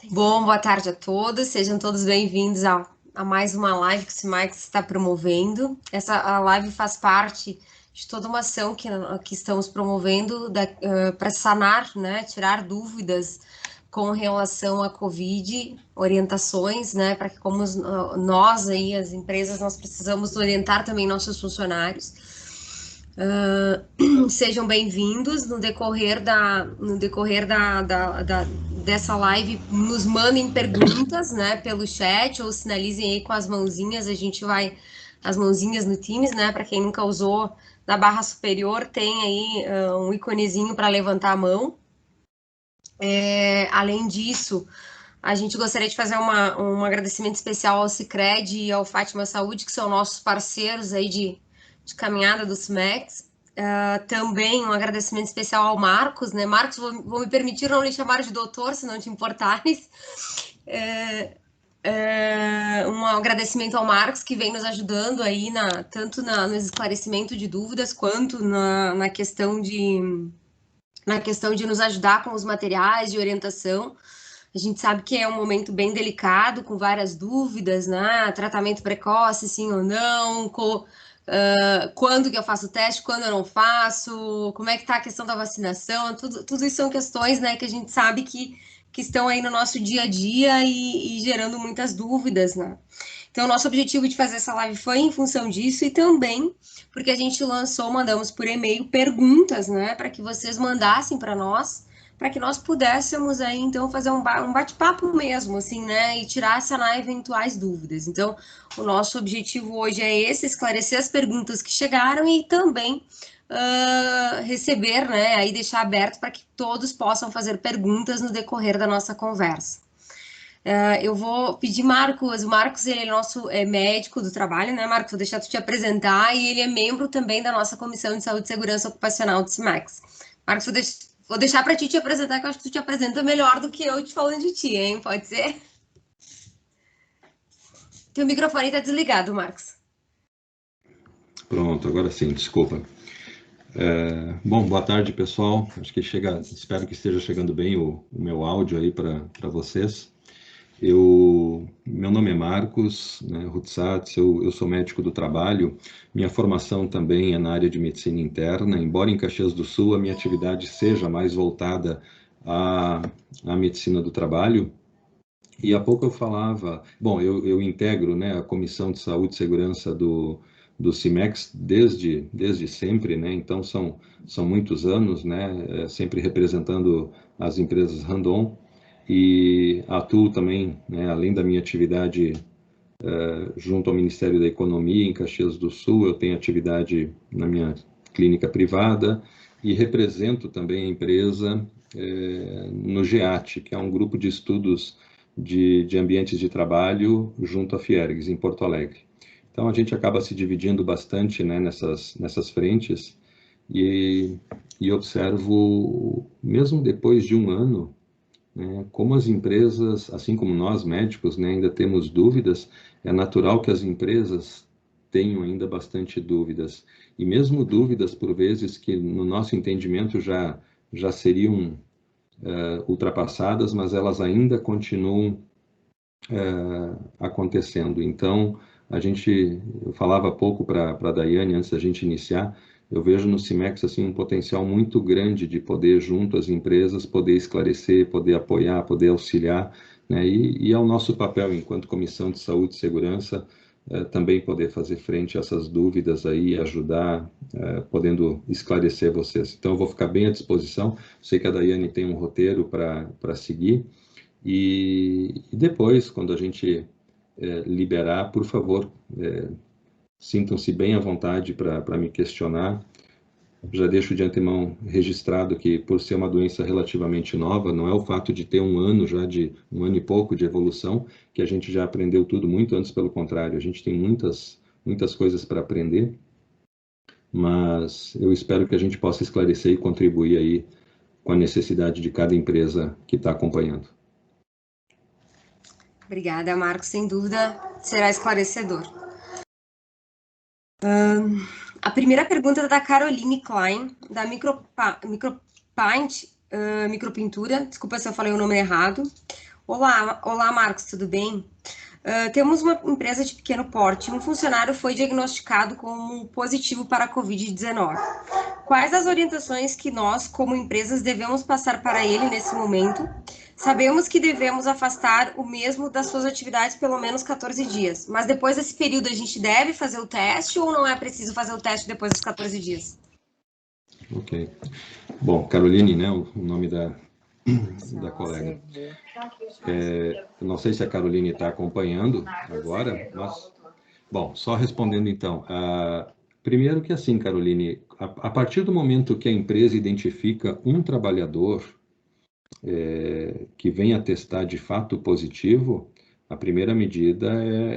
Bom, boa tarde a todos, sejam todos bem-vindos a mais uma live que o CIMAX está promovendo. A live faz parte de toda uma ação que estamos promovendo para sanar, né, tirar dúvidas com relação à Covid, orientações, né, para que como nós aí, as empresas, nós precisamos orientar também nossos funcionários. Sejam bem-vindos no decorrer dessa live, nos mandem perguntas, né, pelo chat ou sinalizem aí com as mãozinhas, as mãozinhas no Teams, né, para quem nunca usou, na barra superior tem aí um íconezinho para levantar a mão. Além disso, a gente gostaria de fazer um agradecimento especial ao Sicredi e ao Fátima Saúde, que são nossos parceiros aí de caminhada do CIMEX. Também um agradecimento especial ao Marcos, né? Marcos, vou me permitir não lhe chamar de doutor, se não te importares. Um agradecimento ao Marcos, que vem nos ajudando aí, tanto no esclarecimento de dúvidas, quanto na questão de nos ajudar com os materiais de orientação. A gente sabe que é um momento bem delicado, com várias dúvidas, né? Tratamento precoce, sim ou não, quando que eu faço o teste, quando eu não faço, como é que tá a questão da vacinação, tudo isso são questões, né, que a gente sabe que estão aí no nosso dia a dia e gerando muitas dúvidas, né? Então, o nosso objetivo de fazer essa live foi em função disso e também porque a gente mandamos por e-mail perguntas, né, para que vocês mandassem para nós, para que nós pudéssemos aí, então, fazer um bate-papo mesmo, assim, né, e tirar sanar eventuais dúvidas. Então, o nosso objetivo hoje é esse, esclarecer as perguntas que chegaram e também receber, né, aí deixar aberto para que todos possam fazer perguntas no decorrer da nossa conversa. Eu vou pedir Marcos. O Marcos, ele é nosso médico do trabalho, né, Marcos? Vou deixar tu te apresentar e ele é membro também da nossa Comissão de Saúde e Segurança Ocupacional do CIMAX. Marcos, vou deixar para ti te apresentar, que eu acho que tu te apresenta melhor do que eu te falando de ti, hein? Pode ser? Teu microfone está desligado, Marcos. Pronto, agora sim, desculpa. Bom, boa tarde, pessoal. Acho que espero que esteja chegando bem o meu áudio aí para vocês. Meu nome é Marcos, né, Rutsatz, eu sou médico do trabalho. Minha formação também é na área de medicina interna, embora em Caxias do Sul a minha atividade seja mais voltada à medicina do trabalho. E há pouco eu falava, bom, eu integro, né, a Comissão de Saúde e Segurança do CIMEX desde sempre, né, então são muitos anos, né, sempre representando as empresas Randon, e atuo também, né, além da minha atividade junto ao Ministério da Economia em Caxias do Sul, eu tenho atividade na minha clínica privada e represento também a empresa no GEAT, que é um grupo de estudos de ambientes de trabalho junto à Fiergs, em Porto Alegre. Então, a gente acaba se dividindo bastante, né, nessas frentes e observo, mesmo depois de um ano, né, como as empresas, assim como nós médicos, né, ainda temos dúvidas, é natural que as empresas tenham ainda bastante dúvidas. E mesmo dúvidas, por vezes, que no nosso entendimento já seriam ultrapassadas, mas elas ainda continuam acontecendo. Então, eu falava há pouco para a Daiane, antes da gente iniciar, eu vejo no CIMEX assim, um potencial muito grande de poder, junto às empresas, poder esclarecer, poder apoiar, poder auxiliar, né? E é o nosso papel, enquanto Comissão de Saúde e Segurança, também poder fazer frente a essas dúvidas aí e ajudar, podendo esclarecer vocês. Então, eu vou ficar bem à disposição. Sei que a Daiane tem um roteiro para seguir. E depois, quando a gente liberar, por favor, sintam-se bem à vontade para me questionar. Já deixo de antemão registrado que, por ser uma doença relativamente nova, não é o fato de ter um ano e pouco de evolução, que a gente já aprendeu tudo muito antes, pelo contrário, a gente tem muitas coisas para aprender, mas eu espero que a gente possa esclarecer e contribuir aí com a necessidade de cada empresa que está acompanhando. Obrigada, Marcos. Sem dúvida, será esclarecedor. A primeira pergunta é da Caroline Klein, da Micropaint, Micropintura. Desculpa se eu falei o nome errado. Olá, Marcos, tudo bem? Temos uma empresa de pequeno porte. Um funcionário foi diagnosticado como positivo para a Covid-19. Quais as orientações que nós, como empresas, devemos passar para ele nesse momento? Sabemos que devemos afastar o mesmo das suas atividades pelo menos 14 dias, mas depois desse período a gente deve fazer o teste ou não é preciso fazer o teste depois dos 14 dias? Ok. Bom, Caroline, né, o nome da colega. Não sei se a Caroline está acompanhando agora, mas... Bom, só respondendo então. Primeiro que assim, Caroline, a partir do momento que a empresa identifica um trabalhador que venha testar de fato positivo, a primeira medida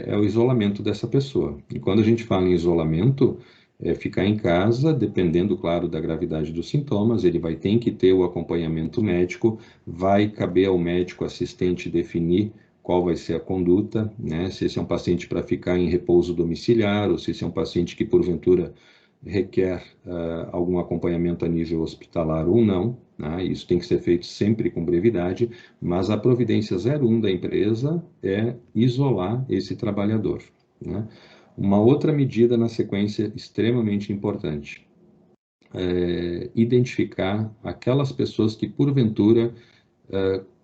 é o isolamento dessa pessoa. E quando a gente fala em isolamento, é ficar em casa, dependendo, claro, da gravidade dos sintomas, ele vai ter que ter o acompanhamento médico, vai caber ao médico assistente definir qual vai ser a conduta, né? Se esse é um paciente para ficar em repouso domiciliar, ou se esse é um paciente que, porventura, requer algum acompanhamento a nível hospitalar ou não, né? Isso tem que ser feito sempre com brevidade, mas a providência 01 da empresa é isolar esse trabalhador, né? Uma outra medida na sequência extremamente importante é identificar aquelas pessoas que, porventura,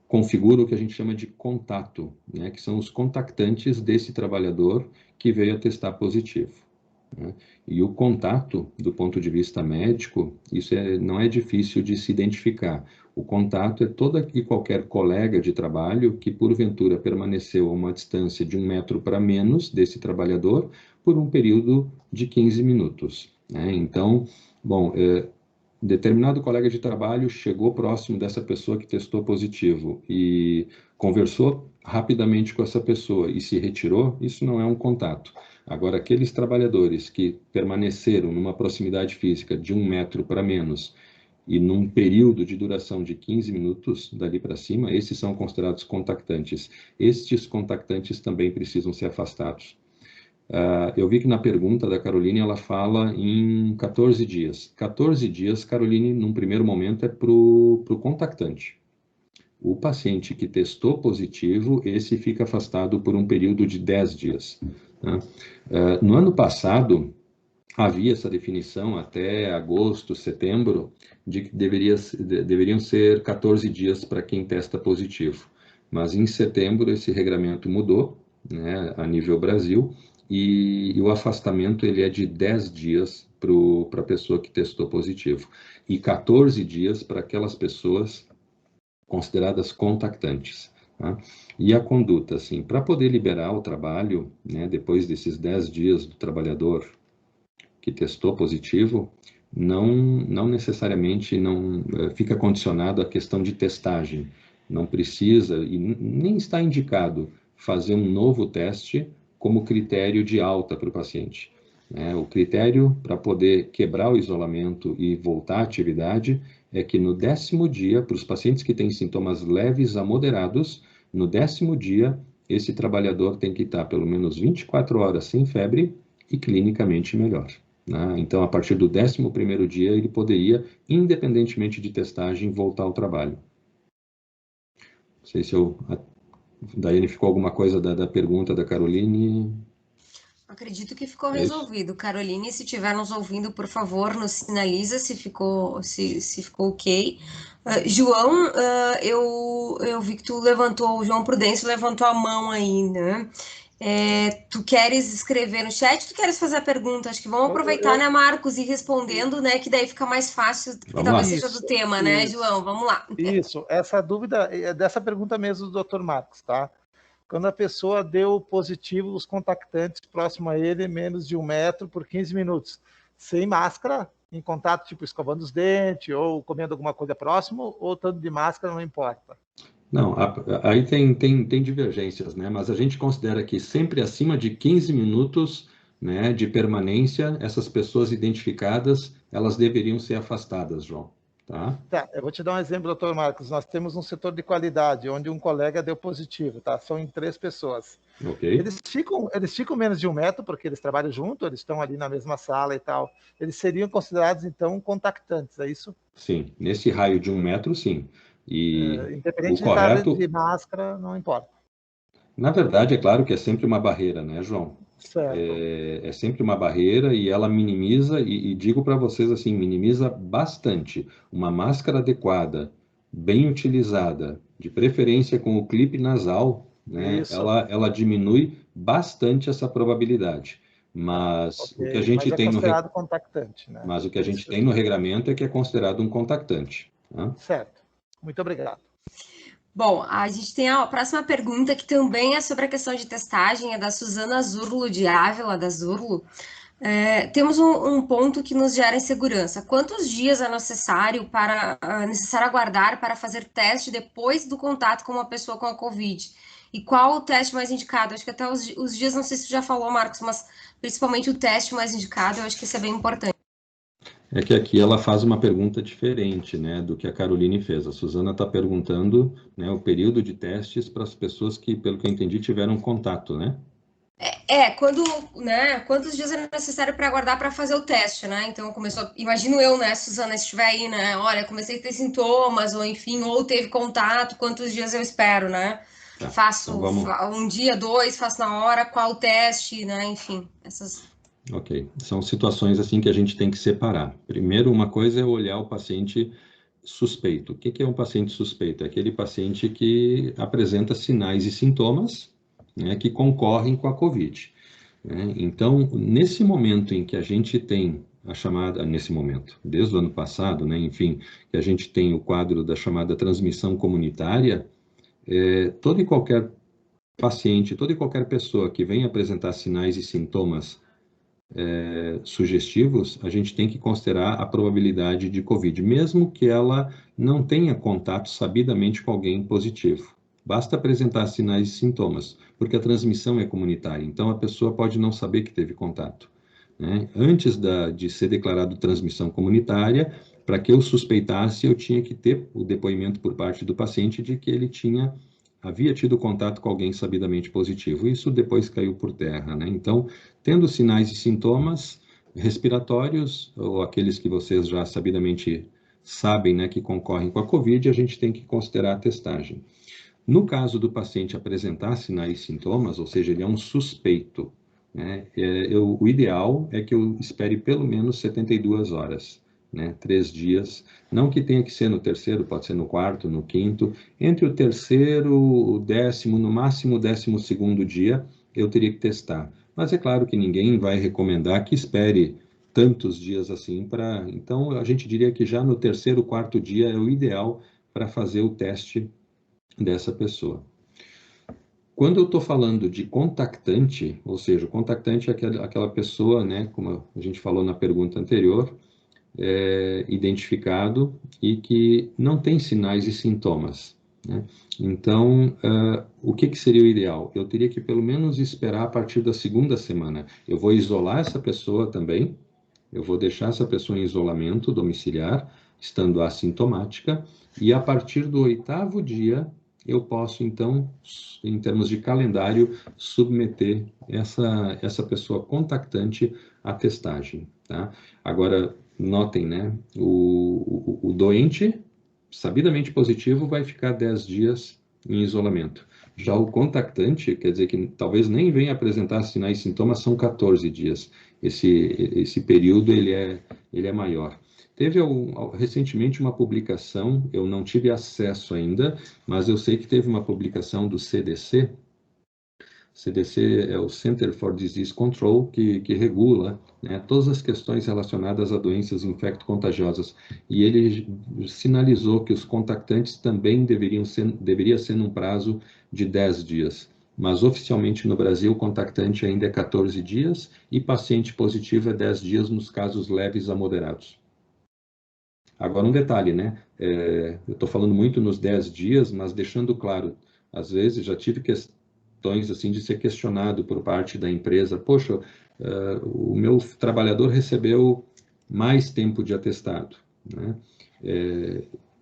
configuram o que a gente chama de contato, né? Que são os contactantes desse trabalhador que veio a testar positivo, né? E o contato, do ponto de vista médico, isso não é difícil de se identificar. O contato é todo e qualquer colega de trabalho que, porventura, permaneceu a uma distância de 1 metro para menos desse trabalhador por um período de 15 minutos, né? Então, bom, determinado colega de trabalho chegou próximo dessa pessoa que testou positivo e conversou rapidamente com essa pessoa e se retirou, isso não é um contato. Agora, aqueles trabalhadores que permaneceram numa proximidade física de 1 metro para menos e num período de duração de 15 minutos, dali para cima, esses são considerados contactantes. Estes contactantes também precisam ser afastados. Eu vi que na pergunta da Caroline ela fala em 14 dias. 14 dias, Caroline, num primeiro momento, é para o contactante. O paciente que testou positivo, esse fica afastado por um período de 10 dias. Né? No ano passado, havia essa definição até agosto, setembro, de que deveriam ser 14 dias para quem testa positivo. Mas em setembro esse regramento mudou, né, a nível Brasil, e o afastamento ele é de 10 dias para a pessoa que testou positivo e 14 dias para aquelas pessoas consideradas contactantes. Tá? E a conduta, assim, para poder liberar o trabalho, né, depois desses 10 dias do trabalhador que testou positivo, não necessariamente fica condicionado à questão de testagem. Não precisa e nem está indicado fazer um novo teste como critério de alta para o paciente. O critério para poder quebrar o isolamento e voltar à atividade é que no 10º dia, para os pacientes que têm sintomas leves a moderados, no 10º dia, esse trabalhador tem que estar pelo menos 24 horas sem febre e clinicamente melhor. Então, a partir do 11º dia, ele poderia, independentemente de testagem, voltar ao trabalho. Não sei se Daiane, ficou alguma coisa da pergunta da Caroline? Acredito que ficou resolvido. Caroline, se estiver nos ouvindo, por favor, nos sinaliza se ficou ok. João, eu vi que tu levantou, o João Prudêncio levantou a mão aí, né? Tu queres escrever no chat? Tu queres fazer a pergunta? Acho que vamos aproveitar, né, Marcos, e ir respondendo, né? Que daí fica mais fácil, que talvez seja do tema, né, João? Vamos lá. Isso, essa dúvida é dessa pergunta mesmo do Dr. Marcos, tá? Quando a pessoa deu positivo, os contactantes próximo a ele, menos de 1 metro por 15 minutos, sem máscara, em contato, tipo escovando os dentes ou comendo alguma coisa próximo, ou estando de máscara, não importa? Não, aí tem divergências, né? Mas a gente considera que sempre acima de 15 minutos, né, de permanência, essas pessoas identificadas, elas deveriam ser afastadas, João. Tá, eu vou te dar um exemplo, doutor Marcos. Nós temos um setor de qualidade, onde um colega deu positivo, tá? São em 3 pessoas. Okay. Eles ficam menos de 1 metro, porque eles trabalham junto, eles estão ali na mesma sala e tal. Eles seriam considerados, então, contactantes, é isso? Sim, nesse raio de 1 metro, sim. E independente o correto, de máscara, não importa. na verdade, é claro que é sempre uma barreira, né, João? Certo. É sempre uma barreira e ela minimiza, e digo para vocês assim, minimiza bastante. Uma máscara adequada, bem utilizada, de preferência com o clipe nasal, né, Isso. ela diminui bastante essa probabilidade. Mas Okay. o que a gente Mas é tem considerado contactante, né? mas o que a gente tem no regramento é que é considerado um contactante. Tá? Certo. Muito obrigado. Bom, a gente tem a próxima pergunta, que também é sobre a questão de testagem, é da Suzana Zurlo, de Ávila, da Zurlo. Temos um ponto que nos gera insegurança. Quantos dias é necessário aguardar para fazer teste depois do contato com uma pessoa com a Covid? E qual o teste mais indicado? Acho que até os dias, não sei se tu já falou, Marcos, mas principalmente o teste mais indicado, eu acho que isso é bem importante. É que aqui ela faz uma pergunta diferente, né, do que a Caroline fez. A Suzana está perguntando, né, o período de testes para as pessoas que, pelo que eu entendi, tiveram contato, né? Quantos dias é necessário para aguardar para fazer o teste, né? Então imagino eu, né, Suzana, se estiver aí, né? Olha, comecei a ter sintomas, ou enfim, ou teve contato, quantos dias eu espero, né? Tá, Faço então um dia, dois, faço na hora, qual o teste, né? Enfim, essas. Ok, são situações assim que a gente tem que separar. Primeiro, uma coisa é olhar o paciente suspeito. O que é um paciente suspeito? É aquele paciente que apresenta sinais e sintomas, né, que concorrem com a COVID. Né? Então, nesse momento em que a gente tem a chamada, nesse momento, desde o ano passado, né, enfim, que a gente tem o quadro da chamada transmissão comunitária, todo e qualquer paciente, toda e qualquer pessoa que venha apresentar sinais e sintomas sugestivos, a gente tem que considerar a probabilidade de COVID, mesmo que ela não tenha contato sabidamente com alguém positivo. Basta apresentar sinais e sintomas, porque a transmissão é comunitária, então a pessoa pode não saber que teve contato. Né? Antes de ser declarado transmissão comunitária, para que eu suspeitasse, eu tinha que ter o depoimento por parte do paciente de que ele havia tido contato com alguém sabidamente positivo. Isso depois caiu por terra, né? Então, tendo sinais e sintomas respiratórios, ou aqueles que vocês já sabidamente sabem, né, que concorrem com a COVID, a gente tem que considerar a testagem. No caso do paciente apresentar sinais e sintomas, ou seja, ele é um suspeito, né, o ideal é que eu espere pelo menos 72 horas. Né, 3 dias, não que tenha que ser no terceiro, pode ser no quarto, no quinto, entre o terceiro, o 10º, no máximo o 12º dia, eu teria que testar. Mas é claro que ninguém vai recomendar que espere tantos dias assim então a gente diria que já no terceiro, quarto dia é o ideal para fazer o teste dessa pessoa. Quando eu estou falando de contactante, ou seja, o contactante é aquela pessoa, né, como a gente falou na pergunta anterior, identificado e que não tem sinais e sintomas. Né? Então, o que seria o ideal? Eu teria que pelo menos esperar a partir da segunda semana. Eu vou isolar essa pessoa também, eu vou deixar essa pessoa em isolamento domiciliar, estando assintomática, e a partir do 8º dia, eu posso, então, em termos de calendário, submeter essa pessoa contactante à testagem. Tá? Agora, notem, né? O doente, sabidamente positivo, vai ficar 10 dias em isolamento. Já o contactante, quer dizer que talvez nem venha apresentar sinais e sintomas, são 14 dias. Esse período ele é maior. Teve recentemente uma publicação, eu não tive acesso ainda, mas eu sei que teve uma publicação do CDC. CDC é o Center for Disease Control, que regula, né, todas as questões relacionadas a doenças infecto-contagiosas. E ele sinalizou que os contactantes também deveria ser num prazo de 10 dias. Mas oficialmente no Brasil, o contactante ainda é 14 dias e paciente positivo é 10 dias nos casos leves a moderados. Agora um detalhe, né? Eu estou falando muito nos 10 dias, mas deixando claro, às vezes já tive questões assim de ser questionado por parte da empresa, poxa, o meu trabalhador recebeu mais tempo de atestado, né?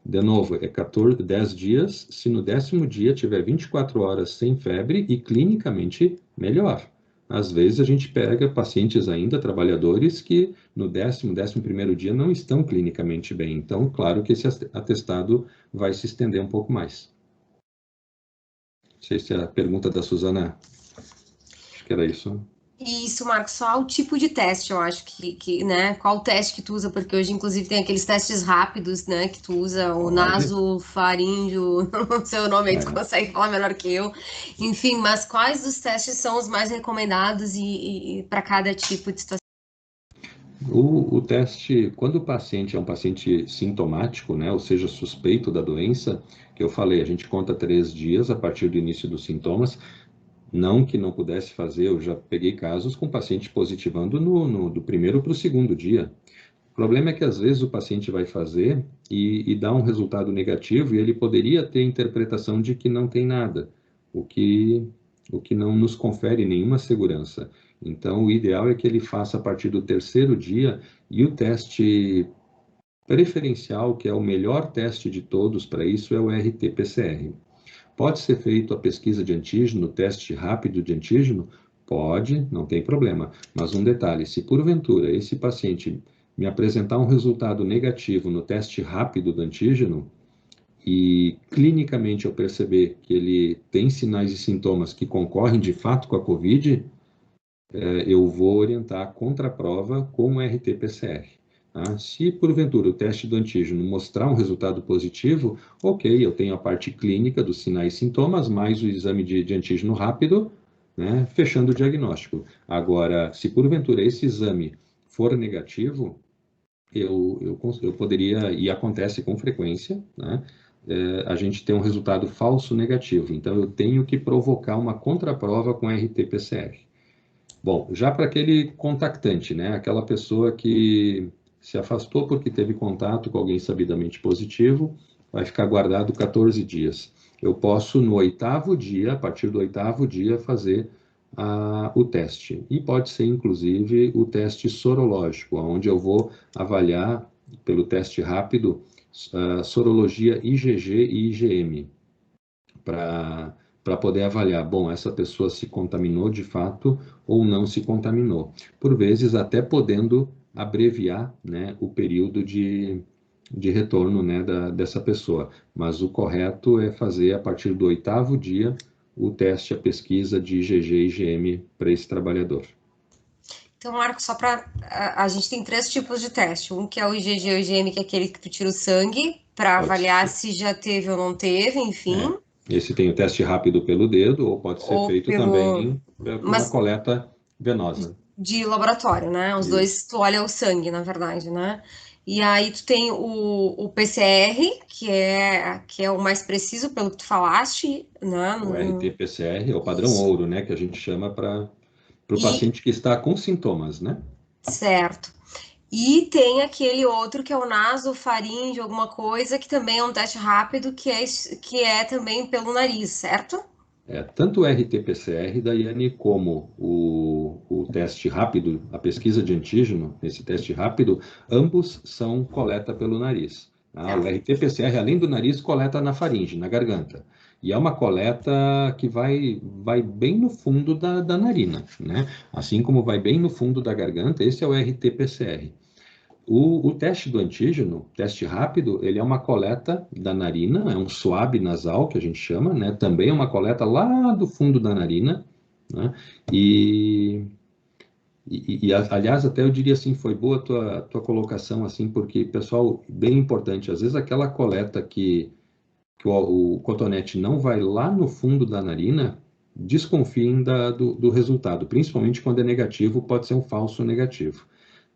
De novo, 10 dias, se no 10º dia tiver 24 horas sem febre e clinicamente melhor. Às vezes a gente pega pacientes ainda, trabalhadores, que no 11º dia não estão clinicamente bem. Então, claro que esse atestado vai se estender um pouco mais. Não sei se a pergunta da Suzana, acho que era isso. Isso, Marcos, só o tipo de teste, eu acho né? Qual teste que tu usa, porque hoje, inclusive, tem aqueles testes rápidos, né? Que tu usa o nasofaríngeo, não sei o nome aí, tu consegue falar melhor que eu. Enfim, mas quais dos testes são os mais recomendados e para cada tipo de situação? O teste, quando o paciente é um paciente sintomático, né? Ou seja, suspeito da doença, que eu falei, a gente conta 3 dias a partir do início dos sintomas. Não que não pudesse fazer, eu já peguei casos com paciente positivando do primeiro para o 2º dia. O problema é que às vezes o paciente vai fazer e dá um resultado negativo e ele poderia ter a interpretação de que não tem nada, o que não nos confere nenhuma segurança. Então, o ideal é que ele faça a partir do 3º dia e o teste preferencial, que é o melhor teste de todos para isso, é o RT-PCR. Pode ser feito a pesquisa de antígeno, teste rápido de antígeno? Pode, não tem problema. Mas um detalhe, se porventura esse paciente me apresentar um resultado negativo no teste rápido do antígeno e clinicamente eu perceber que ele tem sinais e sintomas que concorrem de fato com a COVID, eu vou orientar a contraprova com o RT-PCR. Tá? Se, porventura, o teste do antígeno mostrar um resultado positivo, ok, eu tenho a parte clínica dos sinais e sintomas, mais o exame de antígeno rápido, né, fechando o diagnóstico. Agora, se, porventura, esse exame for negativo, eu poderia, e acontece com frequência, né, a gente tem um resultado falso negativo. Então, eu tenho que provocar uma contraprova com RT-PCR. Bom, já para aquele contactante, né, aquela pessoa que se afastou porque teve contato com alguém sabidamente positivo, vai ficar guardado 14 dias. Eu posso, no 8º dia, a partir do 8º dia, fazer o teste. E pode ser, inclusive, o teste sorológico, onde eu vou avaliar, pelo teste rápido, sorologia IgG e IgM, para poder avaliar, bom, essa pessoa se contaminou de fato ou não se contaminou. Por vezes, até podendo abreviar, né, o período de retorno, né, dessa pessoa. Mas o correto é fazer, a partir do 8º dia, o teste, a pesquisa de IgG e IgM para esse trabalhador. Então, Marcos, só para... A gente tem 3 tipos de teste. Um que é o IgG ou IgM, que é aquele que tu tira o sangue para avaliar se já teve ou não teve, enfim. Esse tem o teste rápido pelo dedo, ou pode ser feito também por uma coleta venosa. De laboratório, né? Os dois, tu olha o sangue, na verdade, né? E aí tu tem o PCR, que é o mais preciso, pelo que tu falaste, né? O RT-PCR é o padrão ouro, né? Que a gente chama para o paciente que está com sintomas, né? Certo. E tem aquele outro que é o nasofaríngeo, alguma coisa, que também é um teste rápido, que é também pelo nariz, certo? Tanto o RT-PCR, Daiane, como o teste rápido, a pesquisa de antígeno, esse teste rápido, ambos são coleta pelo nariz. Tá? O RT-PCR, além do nariz, coleta na faringe, na garganta. E é uma coleta que vai bem no fundo da narina, né? Assim como vai bem no fundo da garganta, esse é o RT-PCR. O teste do antígeno, teste rápido, ele é uma coleta da narina, é um swab nasal, que a gente chama, né? Também é uma coleta lá do fundo da narina, né? Aliás, até eu diria assim, foi boa a tua colocação, assim, porque, pessoal, bem importante, às vezes aquela coleta que o cotonete não vai lá no fundo da narina, desconfiem do resultado, principalmente quando é negativo, pode ser um falso negativo.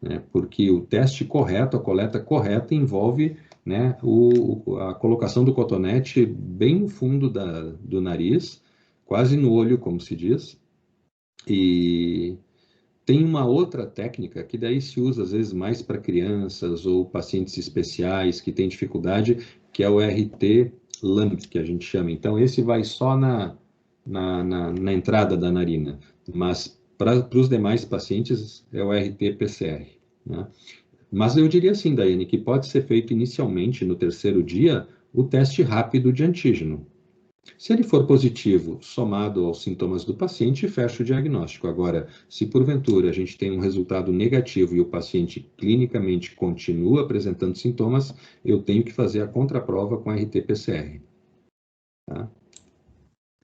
Né, porque o teste correto, a coleta correta, envolve, né, a colocação do cotonete bem no fundo do nariz, quase no olho, como se diz. E tem uma outra técnica que daí se usa às vezes mais para crianças ou pacientes especiais que têm dificuldade, que é o RT-LAMP, que a gente chama. Então, esse vai só na entrada da narina, mas para os demais pacientes é o RT-PCR. Né? Mas eu diria assim, Daiane, que pode ser feito inicialmente no 3º dia o teste rápido de antígeno. Se ele for positivo, somado aos sintomas do paciente, fecha o diagnóstico. Agora, se porventura a gente tem um resultado negativo e o paciente clinicamente continua apresentando sintomas, eu tenho que fazer a contraprova com a RT-PCR. Tá?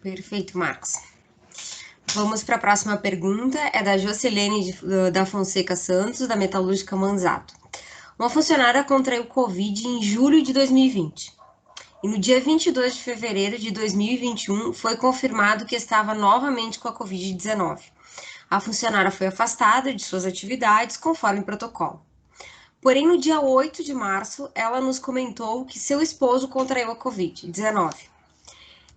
Perfeito, Marcos. Vamos para a próxima pergunta, é da Jocilene da Fonseca Santos, da Metalúrgica Manzato. Uma funcionária contraiu Covid em julho de 2020. E no dia 22 de fevereiro de 2021, foi confirmado que estava novamente com a Covid-19. A funcionária foi afastada de suas atividades conforme protocolo. Porém, no dia 8 de março, ela nos comentou que seu esposo contraiu a Covid-19.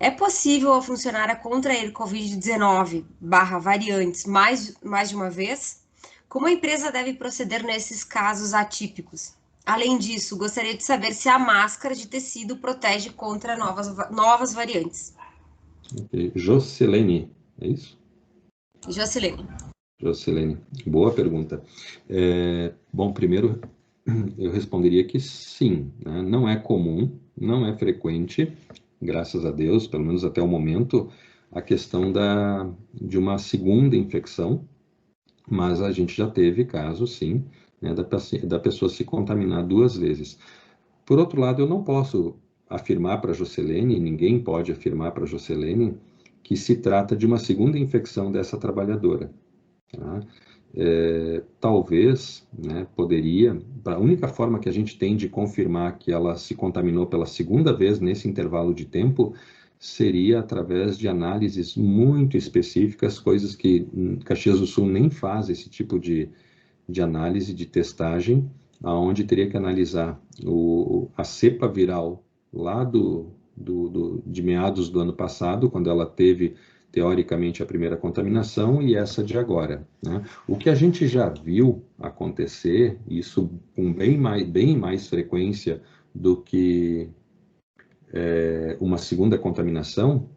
É possível a funcionária contrair Covid-19/variantes mais de uma vez? Como a empresa deve proceder nesses casos atípicos? Além disso, gostaria de saber se a máscara de tecido protege contra novas variantes. Okay. Jocilene, é isso? Jocilene, boa pergunta. Bom, primeiro eu responderia que sim, né? Não é comum, não é frequente, graças a Deus, pelo menos até o momento, a questão de uma segunda infecção, mas a gente já teve casos, sim, né, da pessoa se contaminar 2 vezes. Por outro lado, eu não posso afirmar para a Jocilene, ninguém pode afirmar para a Jocilene, que se trata de uma segunda infecção dessa trabalhadora. Tá? Talvez, né, poderia, a única forma que a gente tem de confirmar que ela se contaminou pela segunda vez nesse intervalo de tempo seria através de análises muito específicas, coisas que Caxias do Sul nem faz esse tipo de análise, de testagem, aonde teria que analisar a cepa viral lá de meados do ano passado, quando ela teve, teoricamente, a primeira contaminação, e essa de agora, né? O que a gente já viu acontecer, isso com bem mais frequência do que uma segunda contaminação,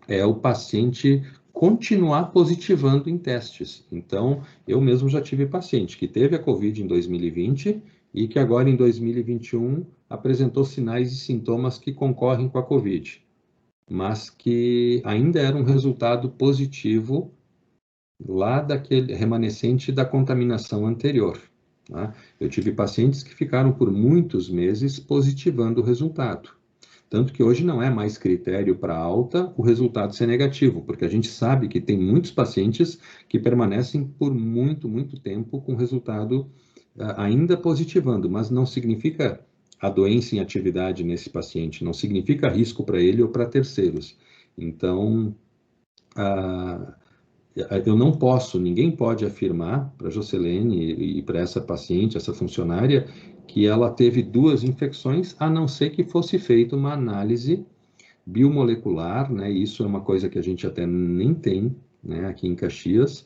é o paciente continuar positivando em testes. Então, eu mesmo já tive paciente que teve a Covid em 2020 e que agora em 2021 apresentou sinais e sintomas que concorrem com a Covid, mas que ainda era um resultado positivo lá daquele remanescente da contaminação anterior. Tá? Eu tive pacientes que ficaram por muitos meses positivando o resultado. Tanto que hoje não é mais critério para alta o resultado ser negativo, porque a gente sabe que tem muitos pacientes que permanecem por muito tempo com resultado ainda positivando, mas não significa a doença em atividade nesse paciente, não significa risco para ele ou para terceiros. Então, eu não posso, ninguém pode afirmar para a Jocilene e para essa paciente, essa funcionária, que ela teve 2 infecções, a não ser que fosse feita uma análise biomolecular, né? Isso é uma coisa que a gente até nem tem, né, aqui em Caxias,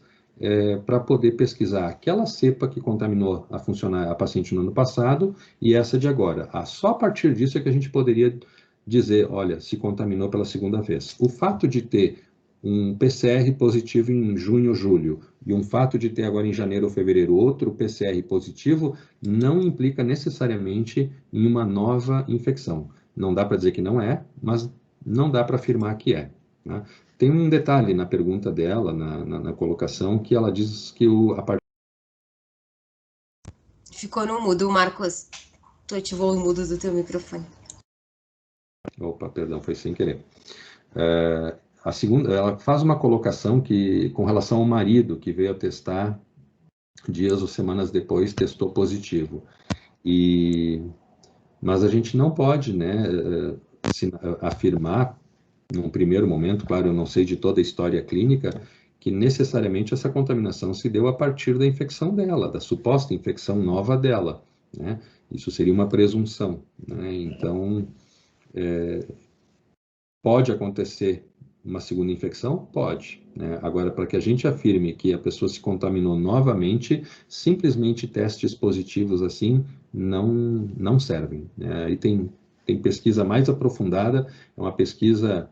para poder pesquisar aquela cepa que contaminou a paciente no ano passado e essa de agora. Só a partir disso é que a gente poderia dizer, olha, se contaminou pela segunda vez. O fato de ter um PCR positivo em junho, julho, e um fato de ter agora em janeiro ou fevereiro outro PCR positivo, não implica necessariamente em uma nova infecção. Não dá para dizer que não é, mas não dá para afirmar que é. Né? Tem um detalhe na pergunta dela, na colocação, que ela diz que Ficou no mudo, Marcos. Tu ativou o mudo do teu microfone. Opa, perdão, foi sem querer. A segunda, ela faz uma colocação que, com relação ao marido que veio a testar dias ou semanas depois, testou positivo. Mas a gente não pode, né, afirmar, num primeiro momento, claro, eu não sei de toda a história clínica, que necessariamente essa contaminação se deu a partir da infecção dela, da suposta infecção nova dela, né? Isso seria uma presunção, né? Então, pode acontecer uma segunda infecção? Pode. Né? Agora, para que a gente afirme que a pessoa se contaminou novamente, simplesmente testes positivos assim não servem. Né? Aí tem pesquisa mais aprofundada, é uma pesquisa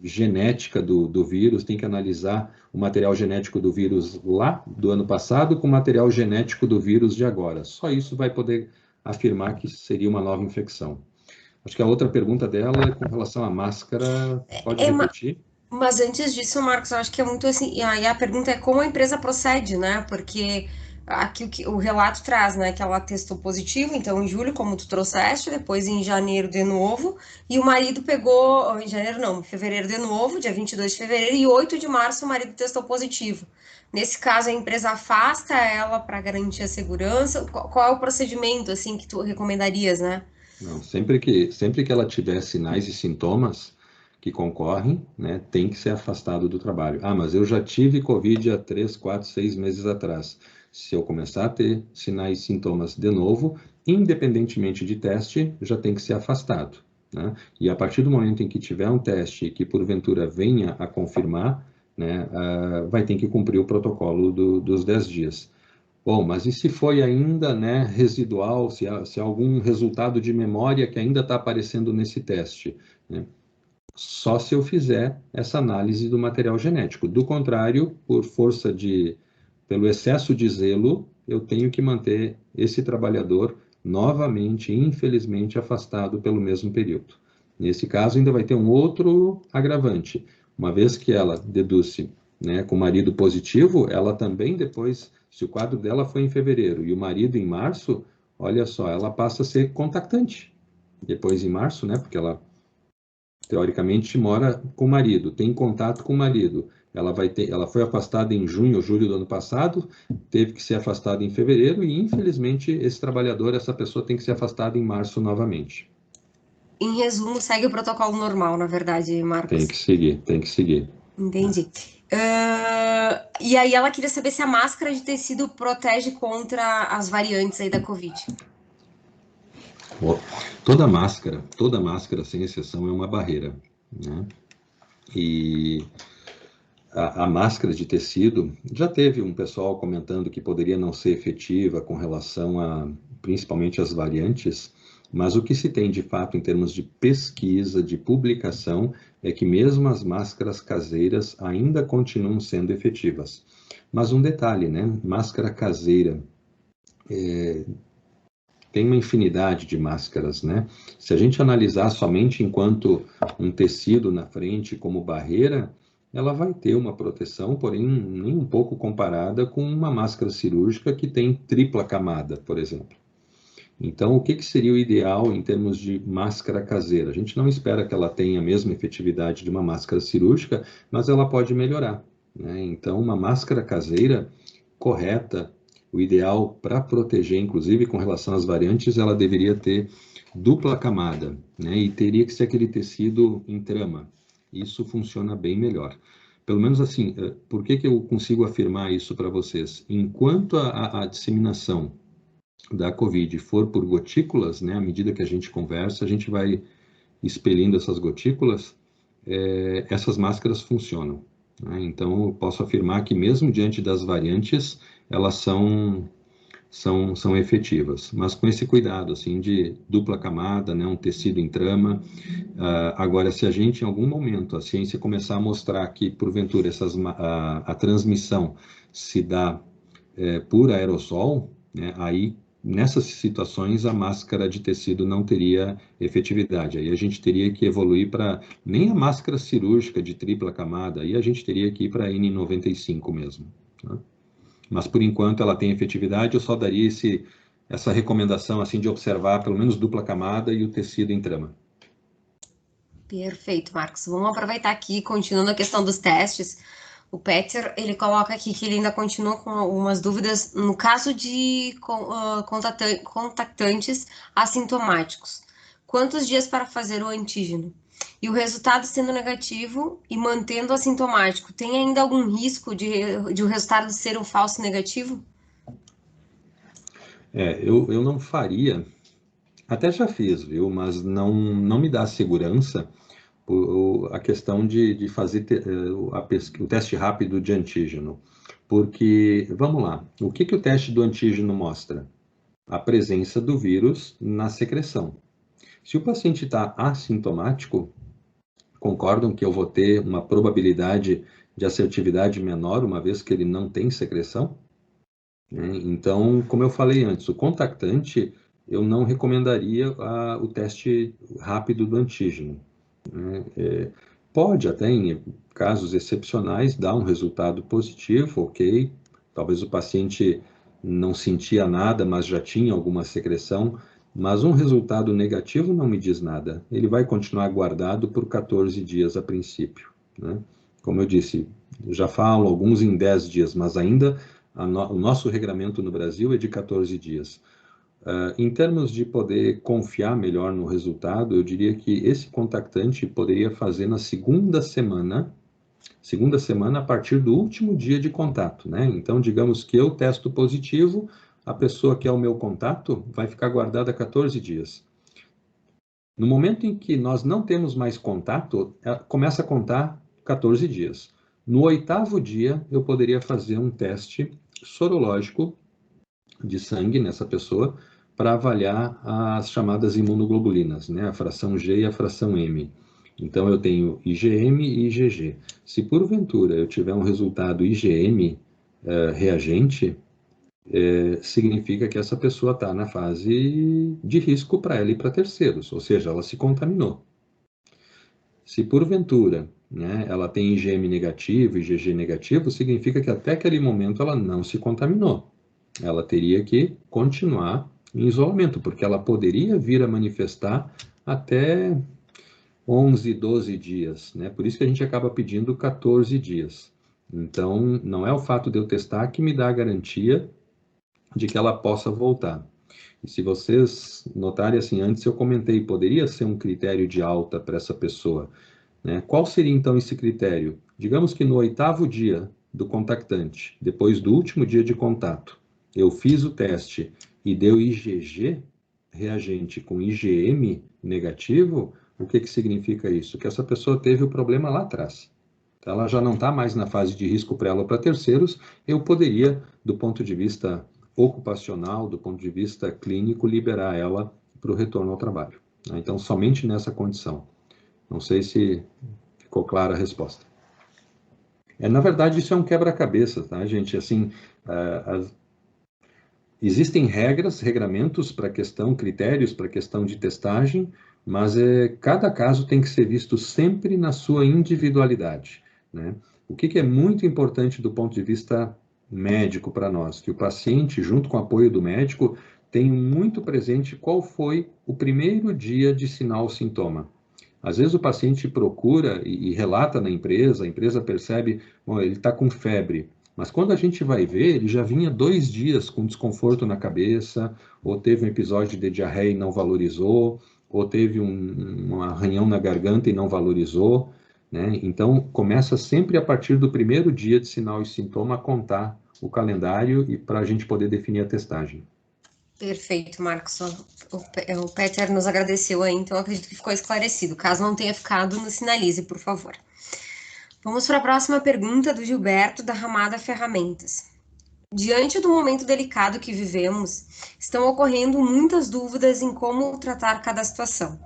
genética do vírus, tem que analisar o material genético do vírus lá do ano passado com o material genético do vírus de agora. Só isso vai poder afirmar que seria uma nova infecção. Acho que a outra pergunta dela é com relação à máscara. Pode repetir? Mas antes disso, Marcos, eu acho que é muito assim. E aí a pergunta é como a empresa procede, né? Porque aqui o relato traz, né, que ela testou positivo, então em julho, como tu trouxeste, depois em janeiro de novo, e o marido pegou, em janeiro não, em fevereiro de novo, dia 22 de fevereiro, e 8 de março o marido testou positivo. Nesse caso, a empresa afasta ela para garantir a segurança. Qual é o procedimento, assim, que tu recomendarias, né? Não, sempre que ela tiver sinais e sintomas que concorrem, né, tem que ser afastado do trabalho. Ah, mas eu já tive Covid há 3, 4, 6 meses atrás. Se eu começar a ter sinais e sintomas de novo, independentemente de teste, já tem que ser afastado, né? E a partir do momento em que tiver um teste que porventura venha a confirmar, né, vai ter que cumprir o protocolo dos 10 dias. Bom, mas e se foi ainda, né, residual, se há algum resultado de memória que ainda está aparecendo nesse teste, né? Só se eu fizer essa análise do material genético. Do contrário, pelo excesso de zelo, eu tenho que manter esse trabalhador novamente, infelizmente, afastado pelo mesmo período. Nesse caso, ainda vai ter um outro agravante. Uma vez que ela deduz, né, com o marido positivo, ela também depois, se o quadro dela foi em fevereiro e o marido em março, olha só, ela passa a ser contactante. Depois em março, né, porque ela teoricamente mora com o marido, tem contato com o marido. Ela foi afastada em junho ou julho do ano passado, teve que ser afastada em fevereiro e, infelizmente, esse trabalhador, essa pessoa tem que ser afastada em março novamente. Em resumo, segue o protocolo normal, na verdade, Marcos. Tem que seguir, tem que seguir. Entendi. E aí ela queria saber se a máscara de tecido protege contra as variantes aí da Covid. Toda máscara, sem exceção, é uma barreira, né? E a máscara de tecido, já teve um pessoal comentando que poderia não ser efetiva com relação a, principalmente, as variantes, mas o que se tem de fato em termos de pesquisa, de publicação, é que mesmo as máscaras caseiras ainda continuam sendo efetivas. Mas um detalhe, né? Máscara caseira, tem uma infinidade de máscaras, né? Se a gente analisar somente enquanto um tecido na frente como barreira, ela vai ter uma proteção, porém nem um pouco comparada com uma máscara cirúrgica que tem tripla camada, por exemplo. Então, o que seria o ideal em termos de máscara caseira? A gente não espera que ela tenha a mesma efetividade de uma máscara cirúrgica, mas ela pode melhorar, né? Então, uma máscara caseira correta, o ideal para proteger, inclusive com relação às variantes, ela deveria ter dupla camada, né? E teria que ser aquele tecido em trama. Isso funciona bem melhor. Pelo menos assim, por que eu consigo afirmar isso para vocês? Enquanto a disseminação da Covid for por gotículas, né, à medida que a gente conversa, a gente vai expelindo essas gotículas, essas máscaras funcionam, né? Então, eu posso afirmar que mesmo diante das variantes, elas são efetivas, mas com esse cuidado, assim, de dupla camada, né, um tecido em trama. Agora, se a gente, em algum momento, a ciência começar a mostrar que, porventura, a transmissão se dá por aerossol, né, aí, nessas situações, a máscara de tecido não teria efetividade. Aí a gente teria que evoluir para nem a máscara cirúrgica de tripla camada, aí a gente teria que ir para a N95 mesmo, né? Mas, por enquanto, ela tem efetividade, eu só daria essa recomendação assim de observar pelo menos dupla camada e o tecido em trama. Perfeito, Marcos. Vamos aproveitar aqui, continuando a questão dos testes. O Peter, ele coloca aqui que ele ainda continua com algumas dúvidas no caso de contactantes assintomáticos. Quantos dias para fazer o antígeno? E o resultado sendo negativo e mantendo assintomático, tem ainda algum risco de o resultado ser um falso negativo? Eu não faria, até já fiz, viu? Mas não me dá segurança a questão de fazer o teste rápido de antígeno. Porque, vamos lá, o que o teste do antígeno mostra? A presença do vírus na secreção. Se o paciente está assintomático, concordam que eu vou ter uma probabilidade de assertividade menor, uma vez que ele não tem secreção? Então, como eu falei antes, o contactante eu não recomendaria o teste rápido do antígeno, né? Pode até, em casos excepcionais, dar um resultado positivo, ok, talvez o paciente não sentia nada, mas já tinha alguma secreção, mas um resultado negativo não me diz nada. Ele vai continuar guardado por 14 dias a princípio, né? Como eu disse, já falo alguns em 10 dias, mas ainda o nosso regramento no Brasil é de 14 dias. Em termos de poder confiar melhor no resultado, eu diria que esse contactante poderia fazer na segunda semana a partir do último dia de contato, né? Então, digamos que eu testo positivo, a pessoa que é o meu contato vai ficar guardada 14 dias. No momento em que nós não temos mais contato, começa a contar 14 dias. No 8º dia, eu poderia fazer um teste sorológico de sangue nessa pessoa para avaliar as chamadas imunoglobulinas, né? A fração G e a fração M. Então, eu tenho IgM e IgG. Se porventura eu tiver um resultado IgM reagente, significa que essa pessoa está na fase de risco para ela e para terceiros, ou seja, ela se contaminou. Se porventura, né, ela tem IgM negativo, IgG negativo, significa que até aquele momento ela não se contaminou. Ela teria que continuar em isolamento, porque ela poderia vir a manifestar até 11, 12 dias, né? Por isso que a gente acaba pedindo 14 dias. Então, não é o fato de eu testar que me dá a garantia de que ela possa voltar. E se vocês notarem, assim, antes eu comentei, poderia ser um critério de alta para essa pessoa, né? Qual seria então esse critério? Digamos que no 8º dia do contactante, depois do último dia de contato, eu fiz o teste e deu IgG reagente com IgM negativo, o que significa isso? Que essa pessoa teve o problema lá atrás. Ela já não está mais na fase de risco para ela ou para terceiros, eu poderia, do ponto de vista ocupacional, do ponto de vista clínico, liberar ela para o retorno ao trabalho. Então, somente nessa condição. Não sei se ficou clara a resposta. Na verdade, isso é um quebra-cabeça, tá, gente? Assim, existem regramentos para a questão, critérios para a questão de testagem, mas cada caso tem que ser visto sempre na sua individualidade, né? O que é muito importante do ponto de vista médico para nós? Que o paciente, junto com o apoio do médico, tenha muito presente qual foi o primeiro dia de sinal-sintoma. Às vezes o paciente procura e relata na empresa, a empresa percebe, bom, ele está com febre, mas quando a gente vai ver, ele já vinha 2 dias com desconforto na cabeça, ou teve um episódio de diarreia e não valorizou, ou teve um arranhão na garganta e não valorizou, né? Então, começa sempre a partir do primeiro dia de sinal e sintoma a contar o calendário e para a gente poder definir a testagem. Perfeito, Marcos. O Peter nos agradeceu aí, então acredito que ficou esclarecido. Caso não tenha ficado, nos sinalize, por favor. Vamos para a próxima pergunta do Gilberto, da Ramada Ferramentas. Diante do momento delicado que vivemos, estão ocorrendo muitas dúvidas em como tratar cada situação,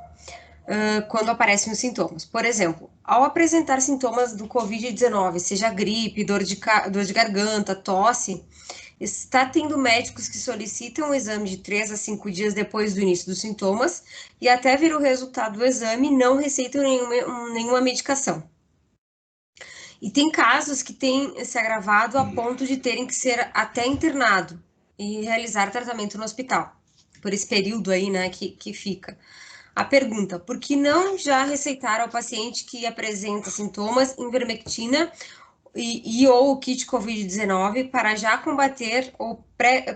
quando aparecem os sintomas. Por exemplo, ao apresentar sintomas do Covid-19, seja gripe, dor de garganta, tosse, está tendo médicos que solicitam o exame de 3 a 5 dias depois do início dos sintomas e até vir o resultado do exame não receitam nenhuma medicação. E tem casos que têm se agravado a ponto de terem que ser até internado e realizar tratamento no hospital, por esse período aí, né, que fica. A pergunta, por que não já receitar ao paciente que apresenta sintomas ivermectina ou o kit Covid-19 para já combater ou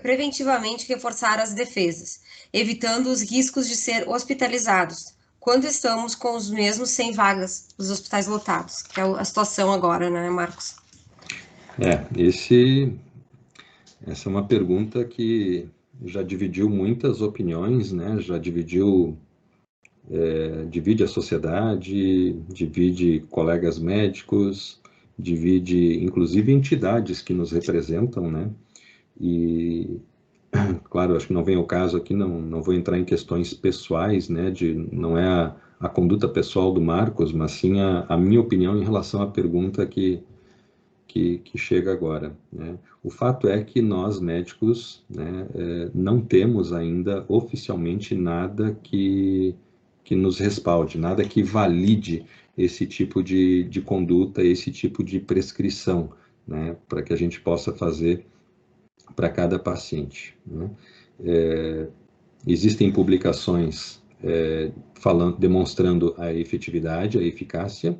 preventivamente reforçar as defesas, evitando os riscos de ser hospitalizados, quando estamos com os mesmos 100 vagas dos hospitais lotados, que é a situação agora, né, Marcos? Essa é uma pergunta que já dividiu muitas opiniões, né? Já divide a sociedade, divide colegas médicos, divide inclusive entidades que nos representam, né? E, claro, acho que não vem ao caso aqui, não vou entrar em questões pessoais, né? Não é a conduta pessoal do Marcos, mas sim a minha opinião em relação à pergunta que que chega agora, né? O fato é que nós, médicos, né, não temos ainda oficialmente nada que nos respalde, nada que valide esse tipo de conduta, esse tipo de prescrição, né, para que a gente possa fazer para cada paciente, né? Existem publicações demonstrando a efetividade, a eficácia,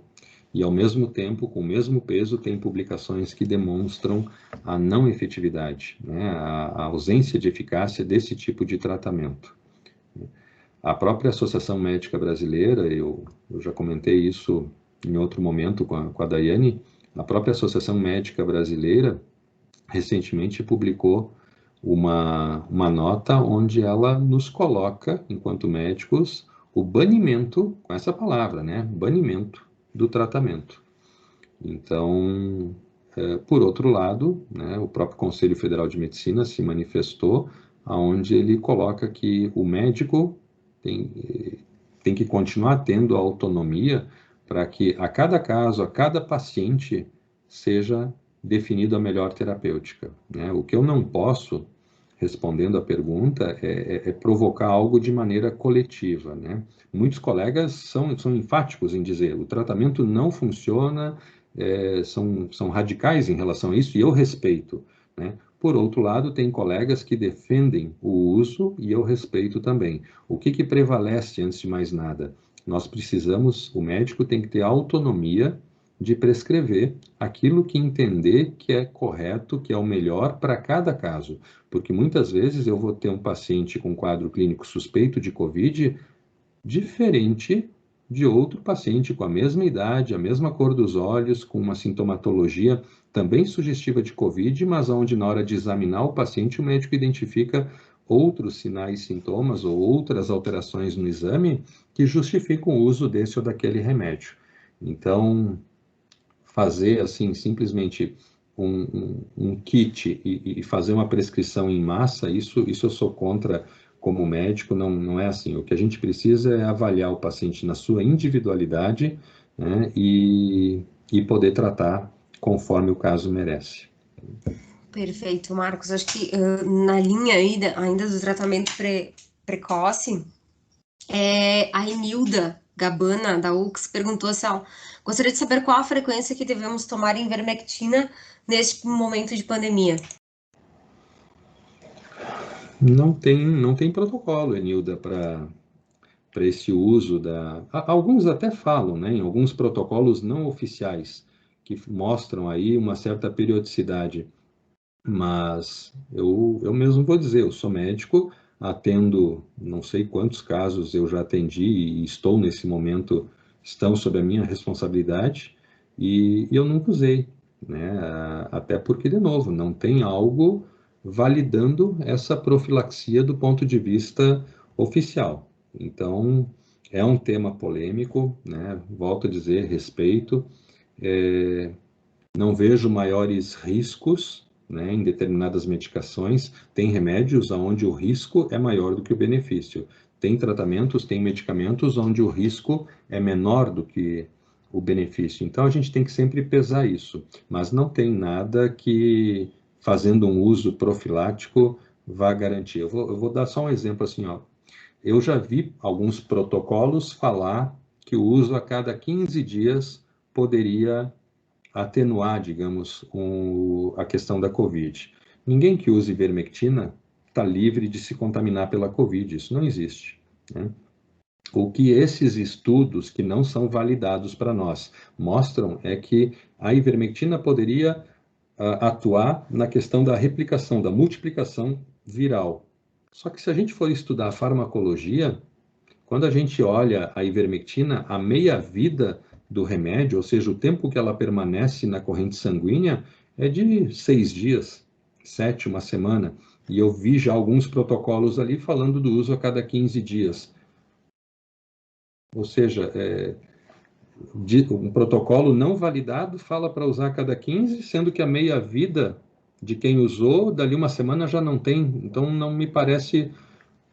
e ao mesmo tempo, com o mesmo peso, tem publicações que demonstram a não efetividade, né, a ausência de eficácia desse tipo de tratamento. A própria Associação Médica Brasileira, eu já comentei isso em outro momento com a Daiane, a própria Associação Médica Brasileira recentemente publicou uma nota onde ela nos coloca, enquanto médicos, o banimento, com essa palavra, né, banimento do tratamento. Então, por outro lado, né, o próprio Conselho Federal de Medicina se manifestou, onde ele coloca que o médico tem que continuar tendo a autonomia para que a cada caso, a cada paciente, seja definido a melhor terapêutica, né? O que eu não posso, respondendo à pergunta, é provocar algo de maneira coletiva, né? Muitos colegas são enfáticos em dizer o tratamento não funciona, são radicais em relação a isso, e eu respeito, né? Por outro lado, tem colegas que defendem o uso e eu respeito também. O que prevalece antes de mais nada? Nós precisamos, o médico tem que ter autonomia de prescrever aquilo que entender que é correto, que é o melhor para cada caso. Porque muitas vezes eu vou ter um paciente com quadro clínico suspeito de COVID diferente de outro paciente com a mesma idade, a mesma cor dos olhos, com uma sintomatologia também sugestiva de COVID, mas onde na hora de examinar o paciente o médico identifica outros sinais e sintomas ou outras alterações no exame que justificam o uso desse ou daquele remédio. Então, fazer assim simplesmente um kit e fazer uma prescrição em massa, isso eu sou contra como médico, não é assim. O que a gente precisa é avaliar o paciente na sua individualidade, né, e poder tratar conforme o caso merece. Perfeito, Marcos. Acho que na linha aí ainda do tratamento precoce, a Enilda Gabana, da UX, perguntou assim, gostaria de saber qual a frequência que devemos tomar ivermectina neste momento de pandemia. Não tem protocolo, Enilda, para esse uso Alguns até falam, né, em alguns protocolos não oficiais, que mostram aí uma certa periodicidade. Mas eu mesmo vou dizer, eu sou médico, atendo não sei quantos casos eu já atendi e estou nesse momento, estão sob a minha responsabilidade, e eu nunca usei, né? Até porque, de novo, não tem algo validando essa profilaxia do ponto de vista oficial. Então, é um tema polêmico, né? Volto a dizer, respeito, não vejo maiores riscos, né, em determinadas medicações. Tem remédios onde o risco é maior do que o benefício. Tem tratamentos, tem medicamentos onde o risco é menor do que o benefício. Então, a gente tem que sempre pesar isso. Mas não tem nada que, fazendo um uso profilático, vá garantir. Eu vou dar só um exemplo assim, ó. Eu já vi alguns protocolos falar que o uso a cada 15 dias poderia atenuar, digamos, a questão da Covid. Ninguém que use ivermectina está livre de se contaminar pela Covid, isso não existe, né? O que esses estudos, que não são validados para nós, mostram é que a ivermectina poderia atuar na questão da replicação, da multiplicação viral. Só que se a gente for estudar a farmacologia, quando a gente olha a ivermectina, a meia-vida do remédio, ou seja, o tempo que ela permanece na corrente sanguínea, é de 6 dias, 7, uma semana. E eu vi já alguns protocolos ali falando do uso a cada 15 dias. Ou seja, um protocolo não validado fala para usar a cada 15, sendo que a meia-vida de quem usou, dali uma semana já não tem. Então, não me parece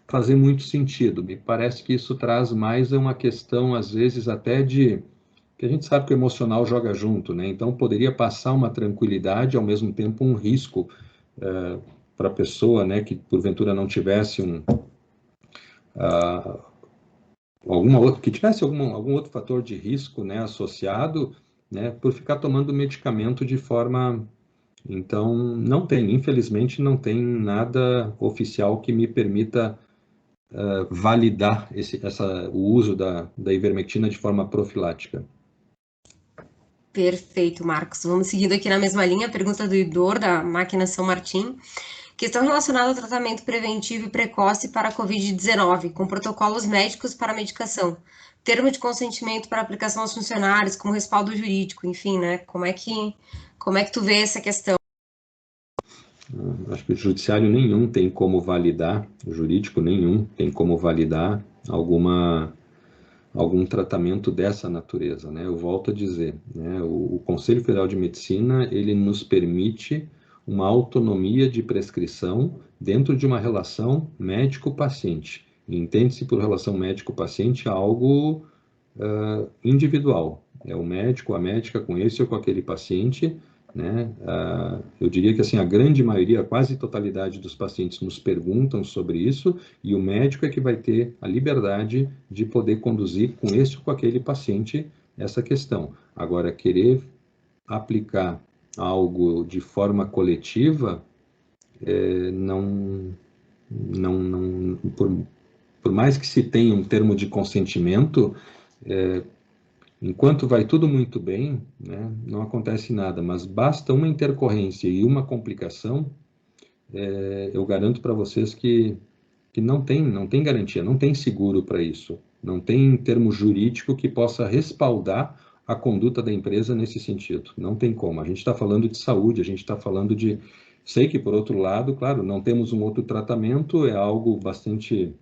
fazer muito sentido. Me parece que isso traz mais uma questão, às vezes, até de que a gente sabe que o emocional joga junto, né? Então, poderia passar uma tranquilidade, ao mesmo tempo um risco para a pessoa, né, que porventura não tivesse que tivesse algum outro fator de risco, né, associado, né, por ficar tomando medicamento de forma... Então, infelizmente, não tem nada oficial que me permita validar o uso da ivermectina de forma profilática. Perfeito, Marcos. Vamos seguindo aqui na mesma linha, pergunta do Idor, da Máquina São Martim. Questão relacionada ao tratamento preventivo e precoce para a Covid-19, com protocolos médicos para a medicação. Termo de consentimento para aplicação aos funcionários, como respaldo jurídico, enfim, né? Como é que tu vê essa questão? Acho que o judiciário nenhum tem como validar, o jurídico nenhum tem como validar algum tratamento dessa natureza, né? Eu volto a dizer, né? O Conselho Federal de Medicina, ele nos permite uma autonomia de prescrição dentro de uma relação médico-paciente. Entende-se por relação médico-paciente algo individual. É o médico, a médica com esse ou com aquele paciente, né? Eu diria que assim, a grande maioria, a quase totalidade dos pacientes nos perguntam sobre isso, e o médico é que vai ter a liberdade de poder conduzir com esse ou com aquele paciente essa questão. Agora, querer aplicar algo de forma coletiva, por mais que se tenha um termo de consentimento, enquanto vai tudo muito bem, né, não acontece nada, mas basta uma intercorrência e uma complicação, eu garanto para vocês que não tem garantia, não tem seguro para isso, não tem termo jurídico que possa respaldar a conduta da empresa nesse sentido, não tem como. A gente está falando de saúde, a gente está falando de... Sei que, por outro lado, claro, não temos um outro tratamento, é algo bastante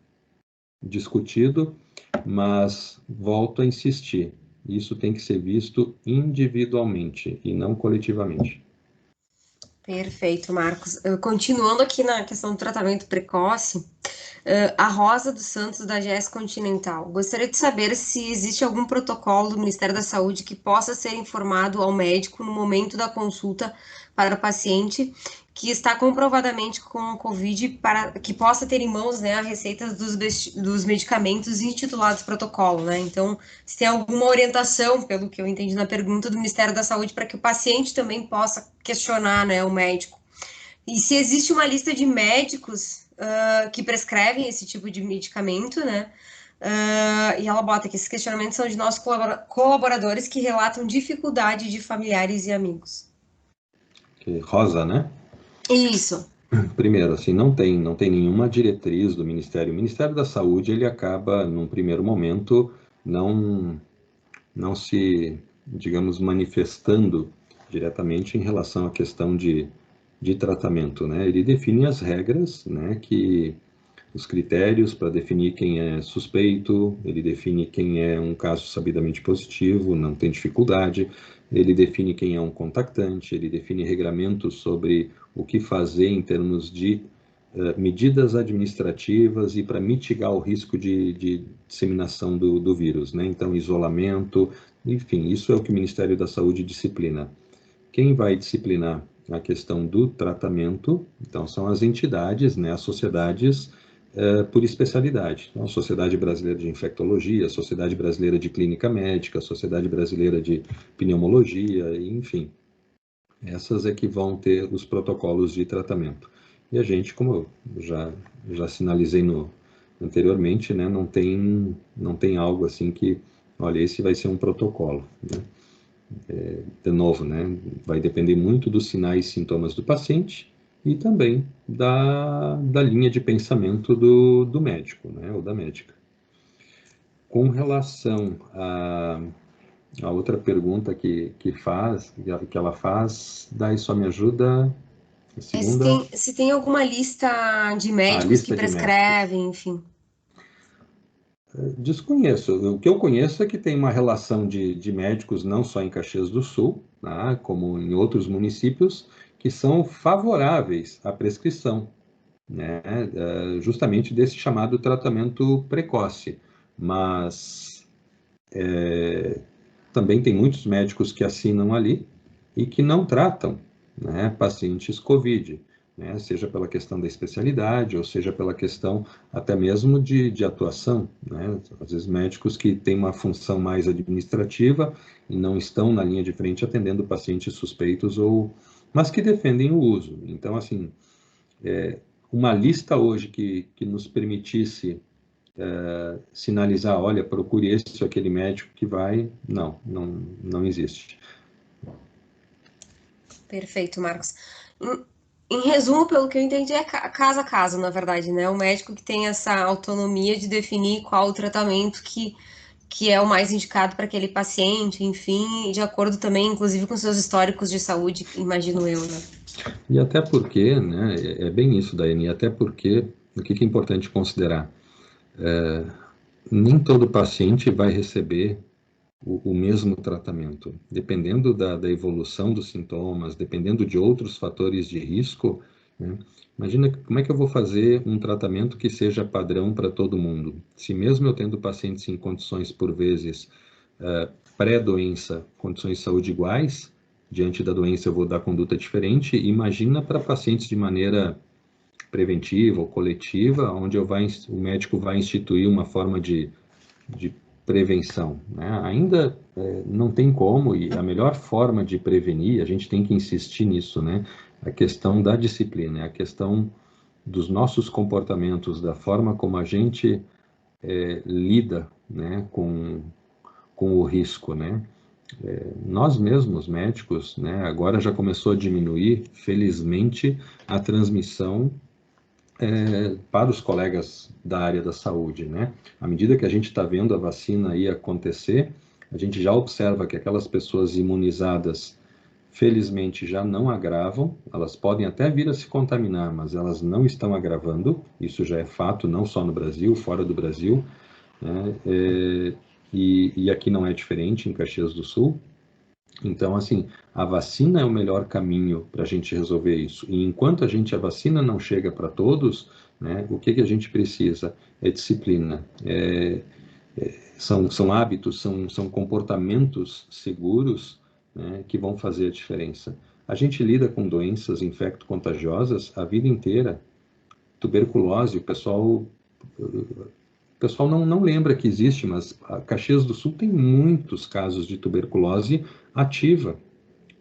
discutido, mas volto a insistir, isso tem que ser visto individualmente e não coletivamente. Perfeito, Marcos. Continuando aqui na questão do tratamento precoce, a Rosa dos Santos, da GS Continental. Gostaria de saber se existe algum protocolo do Ministério da Saúde que possa ser informado ao médico no momento da consulta para o paciente que está comprovadamente com Covid, para que possa ter em mãos, né, a receita dos medicamentos intitulados protocolo, né? Então, se tem alguma orientação, pelo que eu entendi na pergunta do Ministério da Saúde, para que o paciente também possa questionar, né, o médico. E se existe uma lista de médicos que prescrevem esse tipo de medicamento, né? E ela bota que esses questionamentos são de nossos colaboradores que relatam dificuldade de familiares e amigos. Rosa, né? Isso. Primeiro, assim, não tem nenhuma diretriz do Ministério. O Ministério da Saúde, ele acaba, num primeiro momento, não se, digamos, manifestando diretamente em relação à questão de tratamento, né? Ele define as regras, né, os critérios para definir quem é suspeito, ele define quem é um caso sabidamente positivo, não tem dificuldade, ele define quem é um contactante, ele define regramentos sobre o que fazer em termos de medidas administrativas e para mitigar o risco de disseminação do vírus, né? Então, isolamento, enfim, isso é o que o Ministério da Saúde disciplina. Quem vai disciplinar a questão do tratamento, então, são as entidades, né, as sociedades por especialidade. Então, a Sociedade Brasileira de Infectologia, a Sociedade Brasileira de Clínica Médica, a Sociedade Brasileira de Pneumologia, enfim. Essas é que vão ter os protocolos de tratamento. E a gente, como eu já sinalizei anteriormente, né, não tem algo assim que, olha, esse vai ser um protocolo, né? De novo, né, vai depender muito dos sinais e sintomas do paciente e também da linha de pensamento do médico, né, ou da médica. Com relação a outra pergunta que ela faz, daí só me ajuda... Segunda... Se tem alguma lista de médicos lista que prescrevem, enfim. Desconheço. O que eu conheço é que tem uma relação de médicos, não só em Caxias do Sul, tá, como em outros municípios, que são favoráveis à prescrição, né, justamente desse chamado tratamento precoce. Mas também tem muitos médicos que assinam ali e que não tratam, né, pacientes COVID, né, seja pela questão da especialidade, ou seja pela questão até mesmo de atuação, né, às vezes médicos que têm uma função mais administrativa e não estão na linha de frente atendendo pacientes suspeitos, mas que defendem o uso. Então, assim, uma lista hoje que nos permitisse sinalizar, olha, procure esse ou aquele médico que vai, não existe. Perfeito, Marcos. Em resumo, pelo que eu entendi, é caso a caso, na verdade, né? O médico que tem essa autonomia de definir qual o tratamento que é o mais indicado para aquele paciente, enfim, de acordo também, inclusive, com seus históricos de saúde, imagino eu, né? E até porque, né, é bem isso, Daiane, até porque, o que é importante considerar? Nem todo paciente vai receber o mesmo tratamento. Dependendo da evolução dos sintomas, dependendo de outros fatores de risco, né? Imagina como é que eu vou fazer um tratamento que seja padrão para todo mundo. Se mesmo eu tendo pacientes em condições, por vezes, pré-doença, condições de saúde iguais, diante da doença eu vou dar conduta diferente, imagina para pacientes de maneira preventiva ou coletiva, onde o médico vai instituir uma forma de prevenção, né? Ainda não tem como, e a melhor forma de prevenir, a gente tem que insistir nisso, né? A questão da disciplina, a questão dos nossos comportamentos, da forma como a gente lida, né, com o risco, né? Nós mesmos, médicos, né, agora já começou a diminuir, felizmente, a transmissão para os colegas da área da saúde, né? À medida que a gente está vendo a vacina aí acontecer, a gente já observa que aquelas pessoas imunizadas, felizmente, já não agravam, elas podem até vir a se contaminar, mas elas não estão agravando, isso já é fato, não só no Brasil, fora do Brasil, né? E aqui não é diferente, em Caxias do Sul. Então, assim, a vacina é o melhor caminho para a gente resolver isso. E enquanto a vacina não chega para todos, né, o que a gente precisa? É disciplina, são hábitos, são comportamentos seguros, né, que vão fazer a diferença. A gente lida com doenças infecto-contagiosas a vida inteira. Tuberculose, o pessoal não lembra que existe, mas a Caxias do Sul tem muitos casos de tuberculose ativa,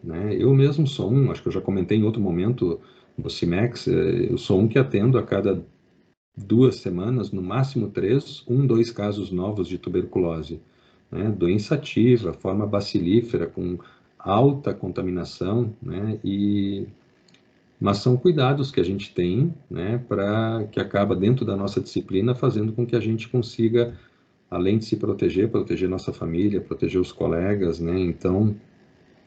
né? Eu mesmo sou acho que eu já comentei em outro momento no CIMEX, eu sou que atendo a cada 2 semanas, no máximo 3, 2 casos novos de tuberculose, né? Doença ativa, forma bacilífera, com alta contaminação, né? Mas são cuidados que a gente tem, né, para que acaba dentro da nossa disciplina fazendo com que a gente consiga, além de se proteger nossa família, proteger os colegas, né? Então,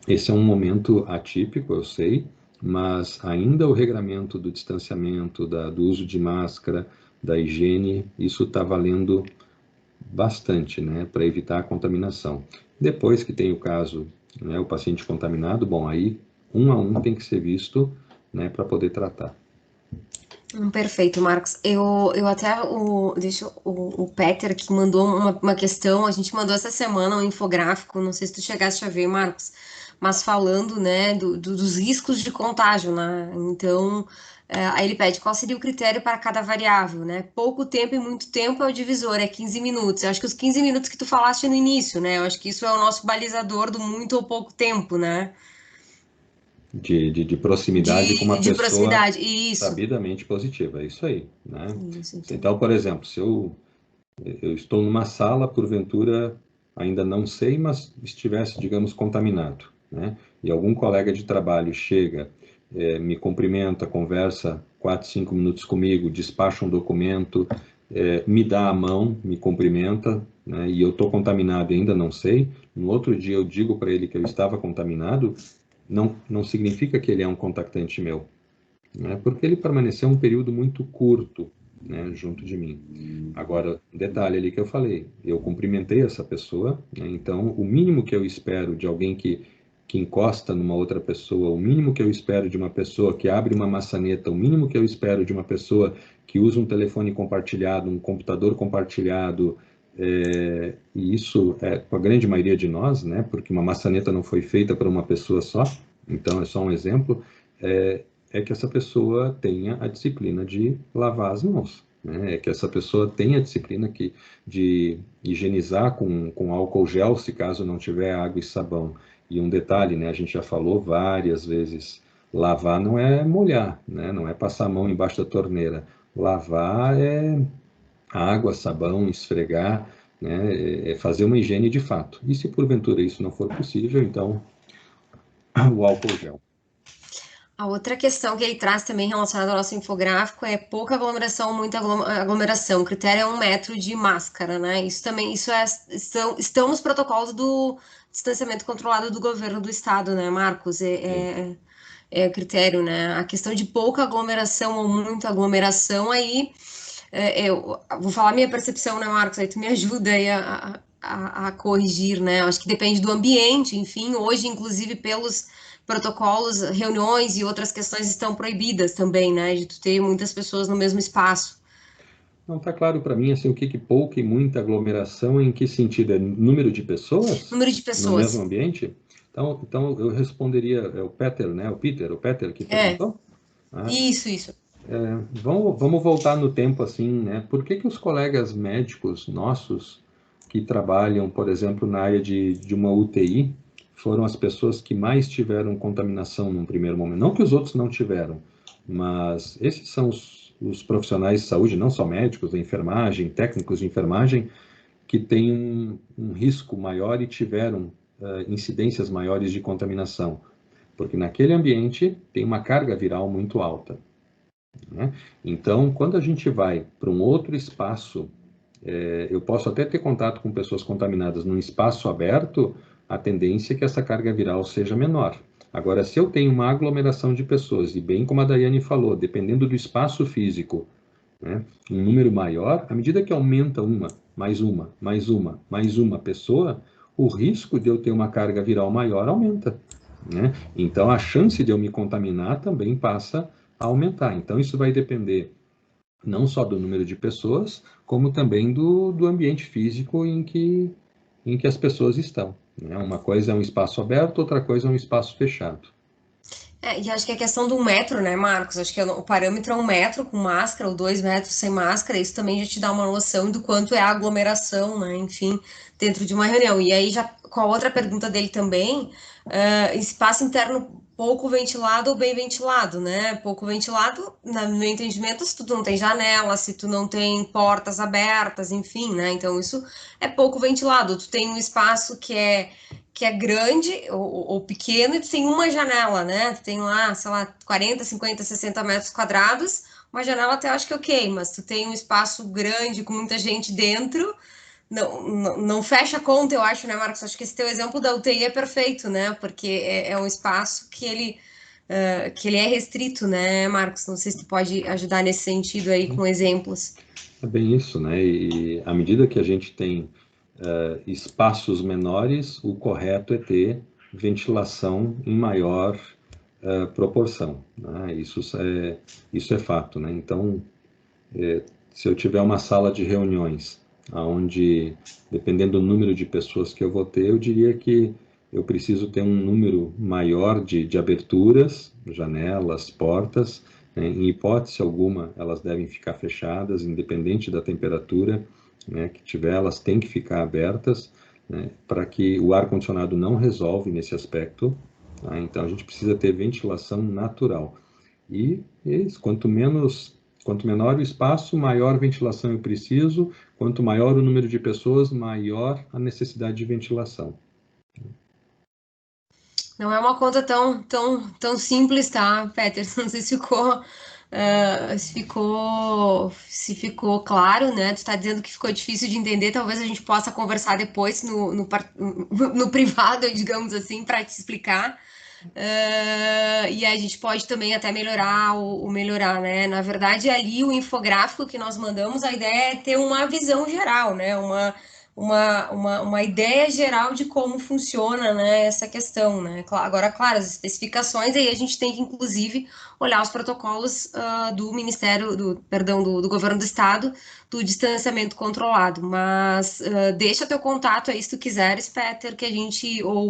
esse é um momento atípico, eu sei, mas ainda o regramento do distanciamento, do uso de máscara, da higiene, isso está valendo bastante, né, para evitar a contaminação. Depois que tem o caso, né, o paciente contaminado, bom, aí a um tem que ser visto, né, para poder tratar. Perfeito, Marcos. Eu até o Peter que mandou uma questão, a gente mandou essa semana um infográfico, não sei se tu chegaste a ver, Marcos, mas falando, né, dos riscos de contágio, né? Então, aí ele pede qual seria o critério para cada variável, né? Pouco tempo e muito tempo é o divisor, é 15 minutos. Eu acho que os 15 minutos que tu falaste no início, né? Eu acho que isso é o nosso balizador do muito ou pouco tempo, né? De proximidade com uma pessoa proximidade, isso. sabidamente positiva, é isso aí, né? Isso. Então, por exemplo, se eu estou numa sala, porventura, ainda não sei, mas estivesse, digamos, contaminado, né? E algum colega de trabalho chega, me cumprimenta, conversa 4, 5 minutos comigo, despacha um documento, me dá a mão, me cumprimenta, né? E eu estou contaminado e ainda não sei, no outro dia eu digo para ele que eu estava contaminado, não significa que ele é um contactante meu, né? Porque ele permaneceu um período muito curto, né, junto de mim. Agora, detalhe ali que eu falei, eu cumprimentei essa pessoa, né? Então o mínimo que eu espero de alguém que encosta numa outra pessoa, o mínimo que eu espero de uma pessoa que abre uma maçaneta, o mínimo que eu espero de uma pessoa que usa um telefone compartilhado, um computador compartilhado, E isso é com a grande maioria de nós, né? Porque uma maçaneta não foi feita para uma pessoa só, então é só um exemplo, é que essa pessoa tenha a disciplina de lavar as mãos, né? É que essa pessoa tenha a disciplina de higienizar com álcool gel, se caso não tiver água e sabão. E um detalhe, né? A gente já falou várias vezes, lavar não é molhar, né? Não é passar a mão embaixo da torneira. Lavar é água, sabão, esfregar, né? É fazer uma higiene de fato. E se porventura isso não for possível, então o álcool gel. A outra questão que ele traz também relacionada ao nosso infográfico é pouca aglomeração, muita aglomeração. O critério é 1 metro de máscara, né? Isso também, estão nos protocolos do distanciamento controlado do governo do estado, né, Marcos? É critério, né? A questão de pouca aglomeração ou muita aglomeração, aí eu vou falar minha percepção, né, Marcos? Aí tu me ajuda aí a corrigir, né? Acho que depende do ambiente, enfim. Hoje, inclusive, pelos protocolos, reuniões e outras questões estão proibidas também, né? De tu ter muitas pessoas no mesmo espaço. Não está claro para mim assim, o que pouca e muita aglomeração, em que sentido? É número de pessoas Número de no mesmo pessoas. ambiente? Então eu responderia, é o Peter, né? O Peter que perguntou? Isso. Vamos voltar no tempo assim, né? Por que os colegas médicos nossos que trabalham, por exemplo, na área de uma UTI, foram as pessoas que mais tiveram contaminação num primeiro momento? Não que os outros não tiveram, mas esses são os profissionais de saúde, não só médicos, da enfermagem, técnicos de enfermagem, que têm um risco maior e tiveram incidências maiores de contaminação, porque naquele ambiente tem uma carga viral muito alta, né? Então, quando a gente vai para um outro espaço, eu posso até ter contato com pessoas contaminadas num espaço aberto, a tendência é que essa carga viral seja menor. Agora, se eu tenho uma aglomeração de pessoas, e bem como a Daiane falou, dependendo do espaço físico, né, um número maior, à medida que aumenta mais uma pessoa, o risco de eu ter uma carga viral maior aumenta, né? Então, a chance de eu me contaminar também passa a aumentar. Então, isso vai depender não só do número de pessoas, como também do ambiente físico em que as pessoas estão, né? Uma coisa é um espaço aberto, outra coisa é um espaço fechado. E acho que a questão do 1 metro, né, Marcos? Acho que o parâmetro é 1 metro com máscara ou 2 metros sem máscara. Isso também já te dá uma noção do quanto é a aglomeração, né? Enfim, dentro de uma reunião. E aí, já com a outra pergunta dele também, espaço interno pouco ventilado ou bem ventilado, né? Pouco ventilado, no meu entendimento, se tu não tem janela, se tu não tem portas abertas, enfim, né? Então, isso é pouco ventilado. Tu tem um espaço que é grande ou pequeno e tu tem uma janela, né? Tu tem lá, sei lá, 40, 50, 60 metros quadrados, uma janela até acho que ok, mas tu tem um espaço grande com muita gente dentro, não fecha a conta, eu acho, né, Marcos? Acho que esse teu exemplo da UTI é perfeito, né? Porque é um espaço que ele é restrito, né, Marcos? Não sei se tu pode ajudar nesse sentido aí com exemplos. É bem isso, né? E à medida que a gente tem espaços menores, o correto é ter ventilação em maior proporção, né? Isso é fato, né? Então, se eu tiver uma sala de reuniões, onde, dependendo do número de pessoas que eu vou ter, eu diria que eu preciso ter um número maior de aberturas, janelas, portas, né? Em hipótese alguma, elas devem ficar fechadas, independente da temperatura, né, que tiver, elas têm que ficar abertas, né, para que o ar-condicionado não resolve nesse aspecto, tá? Então, a gente precisa ter ventilação natural. E quanto menor o espaço, maior ventilação eu preciso, quanto maior o número de pessoas, maior a necessidade de ventilação. Não é uma conta tão simples, tá, Peter? Não sei se ficou claro, né? Tu tá dizendo que ficou difícil de entender, talvez a gente possa conversar depois no privado, digamos assim, para te explicar. E a gente pode também até melhorar o melhorar, né? Na verdade, ali o infográfico que nós mandamos, a ideia é ter uma visão geral, né? uma ideia geral de como funciona, né, essa questão, né? Agora, claro, as especificações, aí a gente tem que, inclusive, olhar os protocolos do Ministério, do Governo do Estado, do distanciamento controlado. Mas deixa teu contato aí, se tu quiseres, Peter, que a gente, ou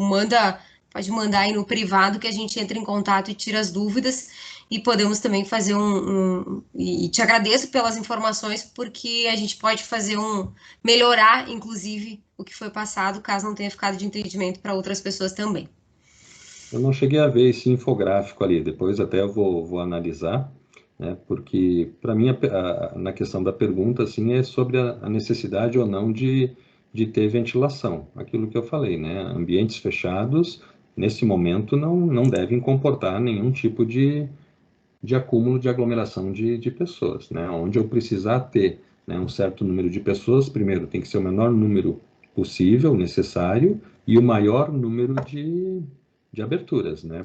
pode mandar aí no privado, que a gente entra em contato e tira as dúvidas, e podemos também fazer e te agradeço pelas informações, porque a gente pode fazer melhorar, inclusive, o que foi passado, caso não tenha ficado de entendimento para outras pessoas também. Eu não cheguei a ver esse infográfico ali, depois até eu vou analisar, né, porque para mim, na questão da pergunta, assim, é sobre a necessidade ou não de ter ventilação. Aquilo que eu falei, né, ambientes fechados, nesse momento, não devem comportar nenhum tipo de acúmulo de aglomeração de pessoas, né, onde eu precisar ter, né, um certo número de pessoas, primeiro tem que ser o menor número possível, necessário, e o maior número de aberturas, né?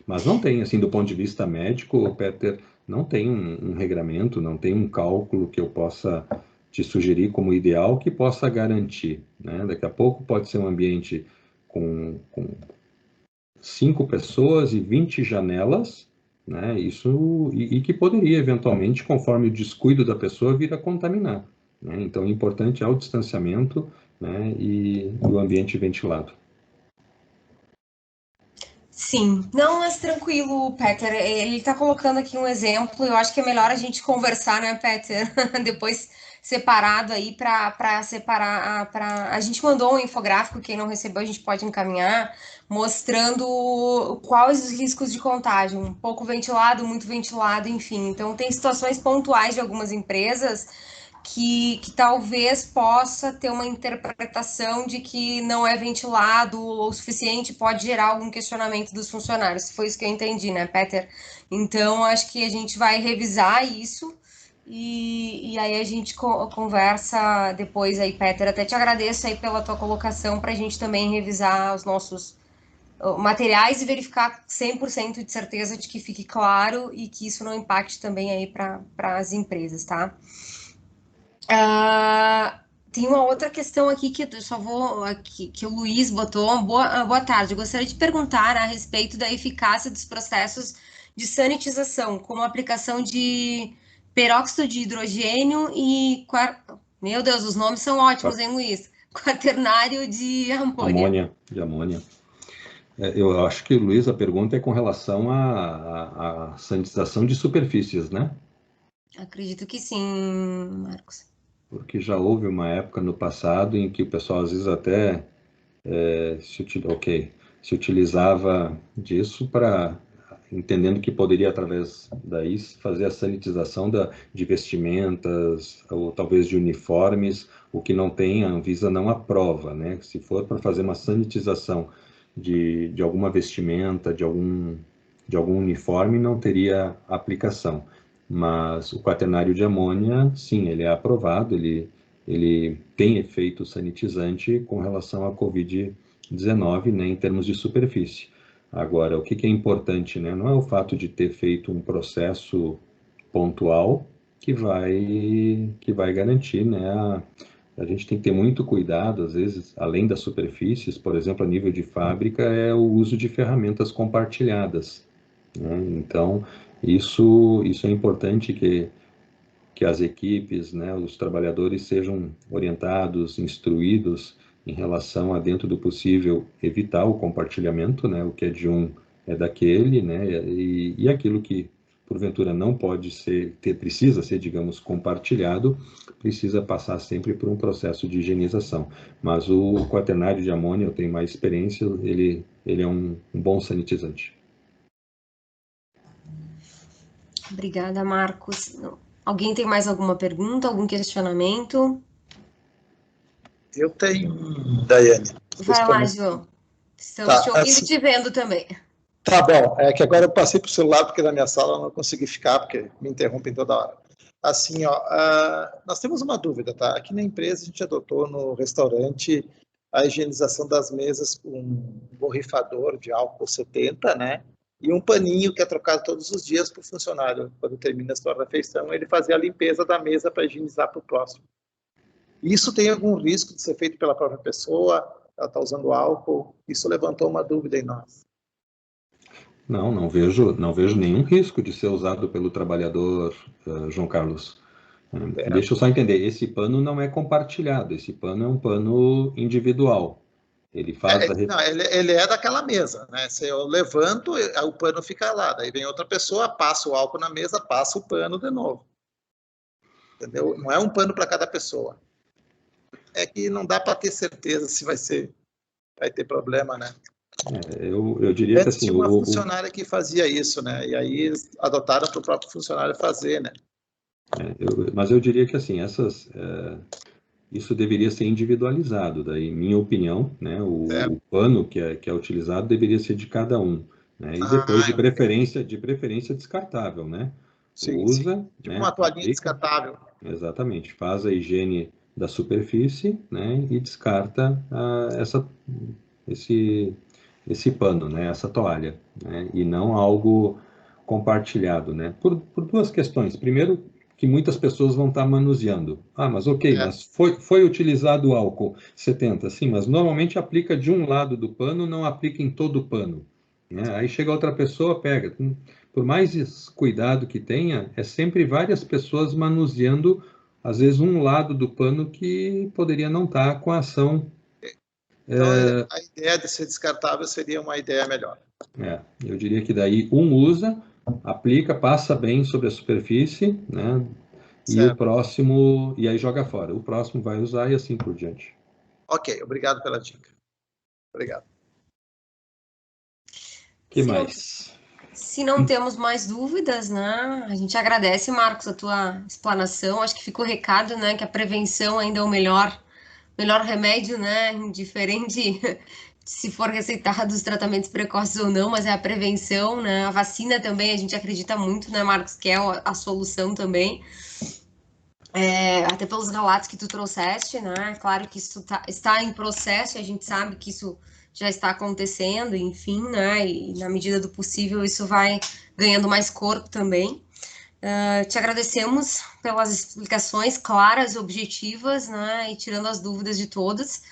Mas não tem, assim, do ponto de vista médico, Peter, não tem um regramento, não tem um cálculo que eu possa te sugerir como ideal que possa garantir, né? Daqui a pouco pode ser um ambiente com 5 pessoas e 20 janelas, né? Isso, e que poderia, eventualmente, conforme o descuido da pessoa, vir a contaminar, né? Então, o importante é o distanciamento, né? E o ambiente ventilado. Sim, não, mas tranquilo, Peter. Ele está colocando aqui um exemplo. Eu acho que é melhor a gente conversar, né, Peter? Depois separado aí para separar. A gente mandou um infográfico, quem não recebeu, a gente pode encaminhar, mostrando quais os riscos de contágio. Um pouco ventilado, muito ventilado, enfim. Então, tem situações pontuais de algumas empresas que talvez possa ter uma interpretação de que não é ventilado o suficiente, pode gerar algum questionamento dos funcionários. Foi isso que eu entendi, né, Peter? Então, acho que a gente vai revisar isso e aí a gente conversa depois aí, Peter. Até te agradeço aí pela tua colocação para a gente também revisar os nossos materiais e verificar 100% de certeza de que fique claro e que isso não impacte também aí para as empresas, tá? Tem uma outra questão aqui que eu só vou aqui, que o Luiz botou. Boa tarde. Eu gostaria de perguntar a respeito da eficácia dos processos de sanitização, como a aplicação de peróxido de hidrogênio e meu Deus, os nomes são ótimos, hein, Luiz? Quaternário de amônia. De amônia. Eu acho que, Luiz, a pergunta é com relação à sanitização de superfícies, né? Acredito que sim, Marcos. Porque já houve uma época no passado em que o pessoal às vezes até se utilizava disso para, entendendo que poderia através daí fazer a sanitização de vestimentas ou talvez de uniformes, o que não tem, a Anvisa não aprova, né? Se for para fazer uma sanitização de alguma vestimenta, de algum uniforme, não teria aplicação. Mas o quaternário de amônia, sim, ele é aprovado, ele tem efeito sanitizante com relação à Covid-19, né, em termos de superfície. Agora, o que é importante, né, não é o fato de ter feito um processo pontual que vai garantir, né, a gente tem que ter muito cuidado, às vezes, além das superfícies, por exemplo, a nível de fábrica, é o uso de ferramentas compartilhadas, né? Então, isso é importante que as equipes, né, os trabalhadores sejam orientados, instruídos em relação a, dentro do possível, evitar o compartilhamento, né, o que é de um é daquele, né, e aquilo que porventura não pode precisa ser, digamos, compartilhado, precisa passar sempre por um processo de higienização. Mas o quaternário de amônia, eu tenho mais experiência, ele é um bom sanitizante. Obrigada, Marcos. Alguém tem mais alguma pergunta, algum questionamento? Eu tenho, Daiane. Vai lá, João. Estamos te ouvindo e te vendo também. Tá bom, é que agora eu passei para o celular porque na minha sala eu não consegui ficar, porque me interrompem toda hora. Assim, ó, nós temos uma dúvida, tá? Aqui na empresa a gente adotou no restaurante a higienização das mesas com um borrifador de álcool 70, né? E um paninho que é trocado todos os dias para o funcionário. Quando termina a sua refeição, ele fazia a limpeza da mesa para higienizar para o próximo. Isso tem algum risco de ser feito pela própria pessoa? Ela está usando álcool? Isso levantou uma dúvida em nós. Não vejo nenhum risco de ser usado pelo trabalhador, João Carlos. Deixa eu só entender, esse pano não é compartilhado, esse pano é um pano individual. Ele faz não, ele é daquela mesa, né? Se eu levanto, o pano fica lá. Daí vem outra pessoa, passa o álcool na mesa, passa o pano de novo. Entendeu? Não é um pano para cada pessoa. É que não dá para ter certeza se vai ter problema, né? Eu diria Antes que assim... tinha uma funcionária que fazia isso, né? E aí eles adotaram para o próprio funcionário fazer, né? Mas eu diria que assim, isso deveria ser individualizado, daí, minha opinião, né, o pano que é utilizado deveria ser de cada um, né, e depois, de preferência descartável, né, usa, tipo né, uma toalhinha aplica, descartável. exatamente, faz a higiene da superfície, né, e descarta esse pano, né, essa toalha, né, e não algo compartilhado, né, por duas questões. Primeiro, que muitas pessoas vão estar manuseando. Mas ok, mas foi utilizado o álcool 70, sim, mas normalmente aplica de um lado do pano, não aplica em todo o pano, né? Aí chega outra pessoa, pega. Por mais cuidado que tenha, é sempre várias pessoas manuseando, às vezes, um lado do pano que poderia não estar com a ação. Então, a ideia de ser descartável seria uma ideia melhor. Eu diria que daí um usa, aplica, passa bem sobre a superfície, né? E o próximo, e aí joga fora. O próximo vai usar e assim por diante. Ok, obrigado pela dica. Obrigado. Que mais? Se não temos mais dúvidas, né? A gente agradece, Marcos, a tua explanação. Acho que ficou recado, né? Que a prevenção ainda é o melhor remédio, né? Indiferente se for receitado os tratamentos precoces ou não, mas é a prevenção, né? A vacina também, a gente acredita muito, né, Marcos, que é a solução também. Até pelos relatos que tu trouxeste, né? Claro que isso está em processo, a gente sabe que isso já está acontecendo, enfim, né? E na medida do possível isso vai ganhando mais corpo também. Te agradecemos pelas explicações claras, objetivas, né? E tirando as dúvidas de todos.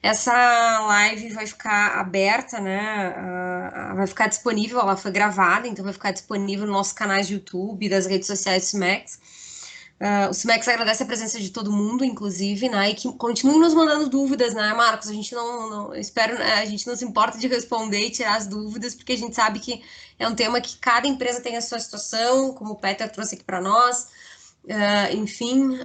Essa live vai ficar aberta, né? Vai ficar disponível, ela foi gravada, então vai ficar disponível no nosso canal de YouTube, das redes sociais do SMEX. O SMEX agradece a presença de todo mundo, inclusive, né? E que continue nos mandando dúvidas, né, Marcos? A gente a gente não se importa de responder e tirar as dúvidas, porque a gente sabe que é um tema que cada empresa tem a sua situação, como o Peter trouxe aqui para nós. Enfim,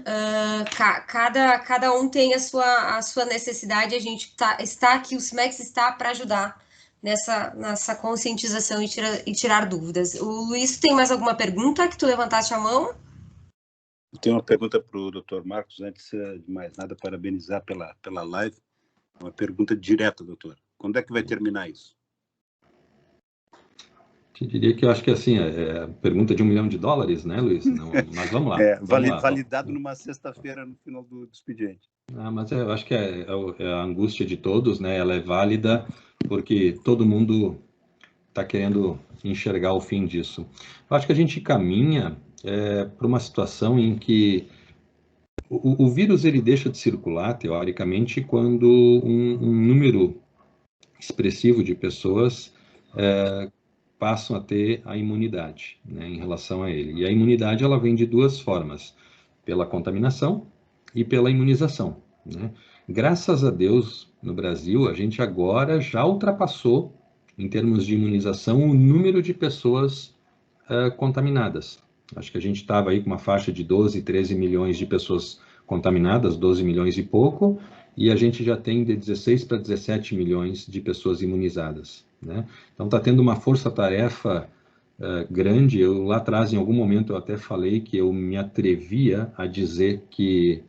cada um tem a sua necessidade, a gente está aqui, o SMEX está para ajudar nessa conscientização e tirar dúvidas. O Luiz, tem mais alguma pergunta que tu levantaste a mão? Eu tenho uma pergunta para o Dr. Marcos, antes de mais nada, parabenizar pela live. Uma pergunta direta, doutor. Quando é que vai terminar isso? Te diria que eu acho que assim, é pergunta de $1 milhão, né, Luiz? Não, mas vamos lá. Validado numa sexta-feira no final do expediente. Mas eu acho que é a angústia de todos, né? Ela é válida porque todo mundo está querendo enxergar o fim disso. Eu acho que a gente caminha para uma situação em que o vírus ele deixa de circular, teoricamente, quando um número expressivo de pessoas passam a ter a imunidade, né, em relação a ele. E a imunidade ela vem de duas formas, pela contaminação e pela imunização, né? Graças a Deus, no Brasil, a gente agora já ultrapassou, em termos de imunização, o número de pessoas contaminadas. Acho que a gente estava aí com uma faixa de 12, 13 milhões de pessoas contaminadas, 12 milhões e pouco, e a gente já tem de 16 para 17 milhões de pessoas imunizadas, né? Então está tendo uma força-tarefa grande. Eu lá atrás, em algum momento, eu até falei que eu me atrevia a dizer que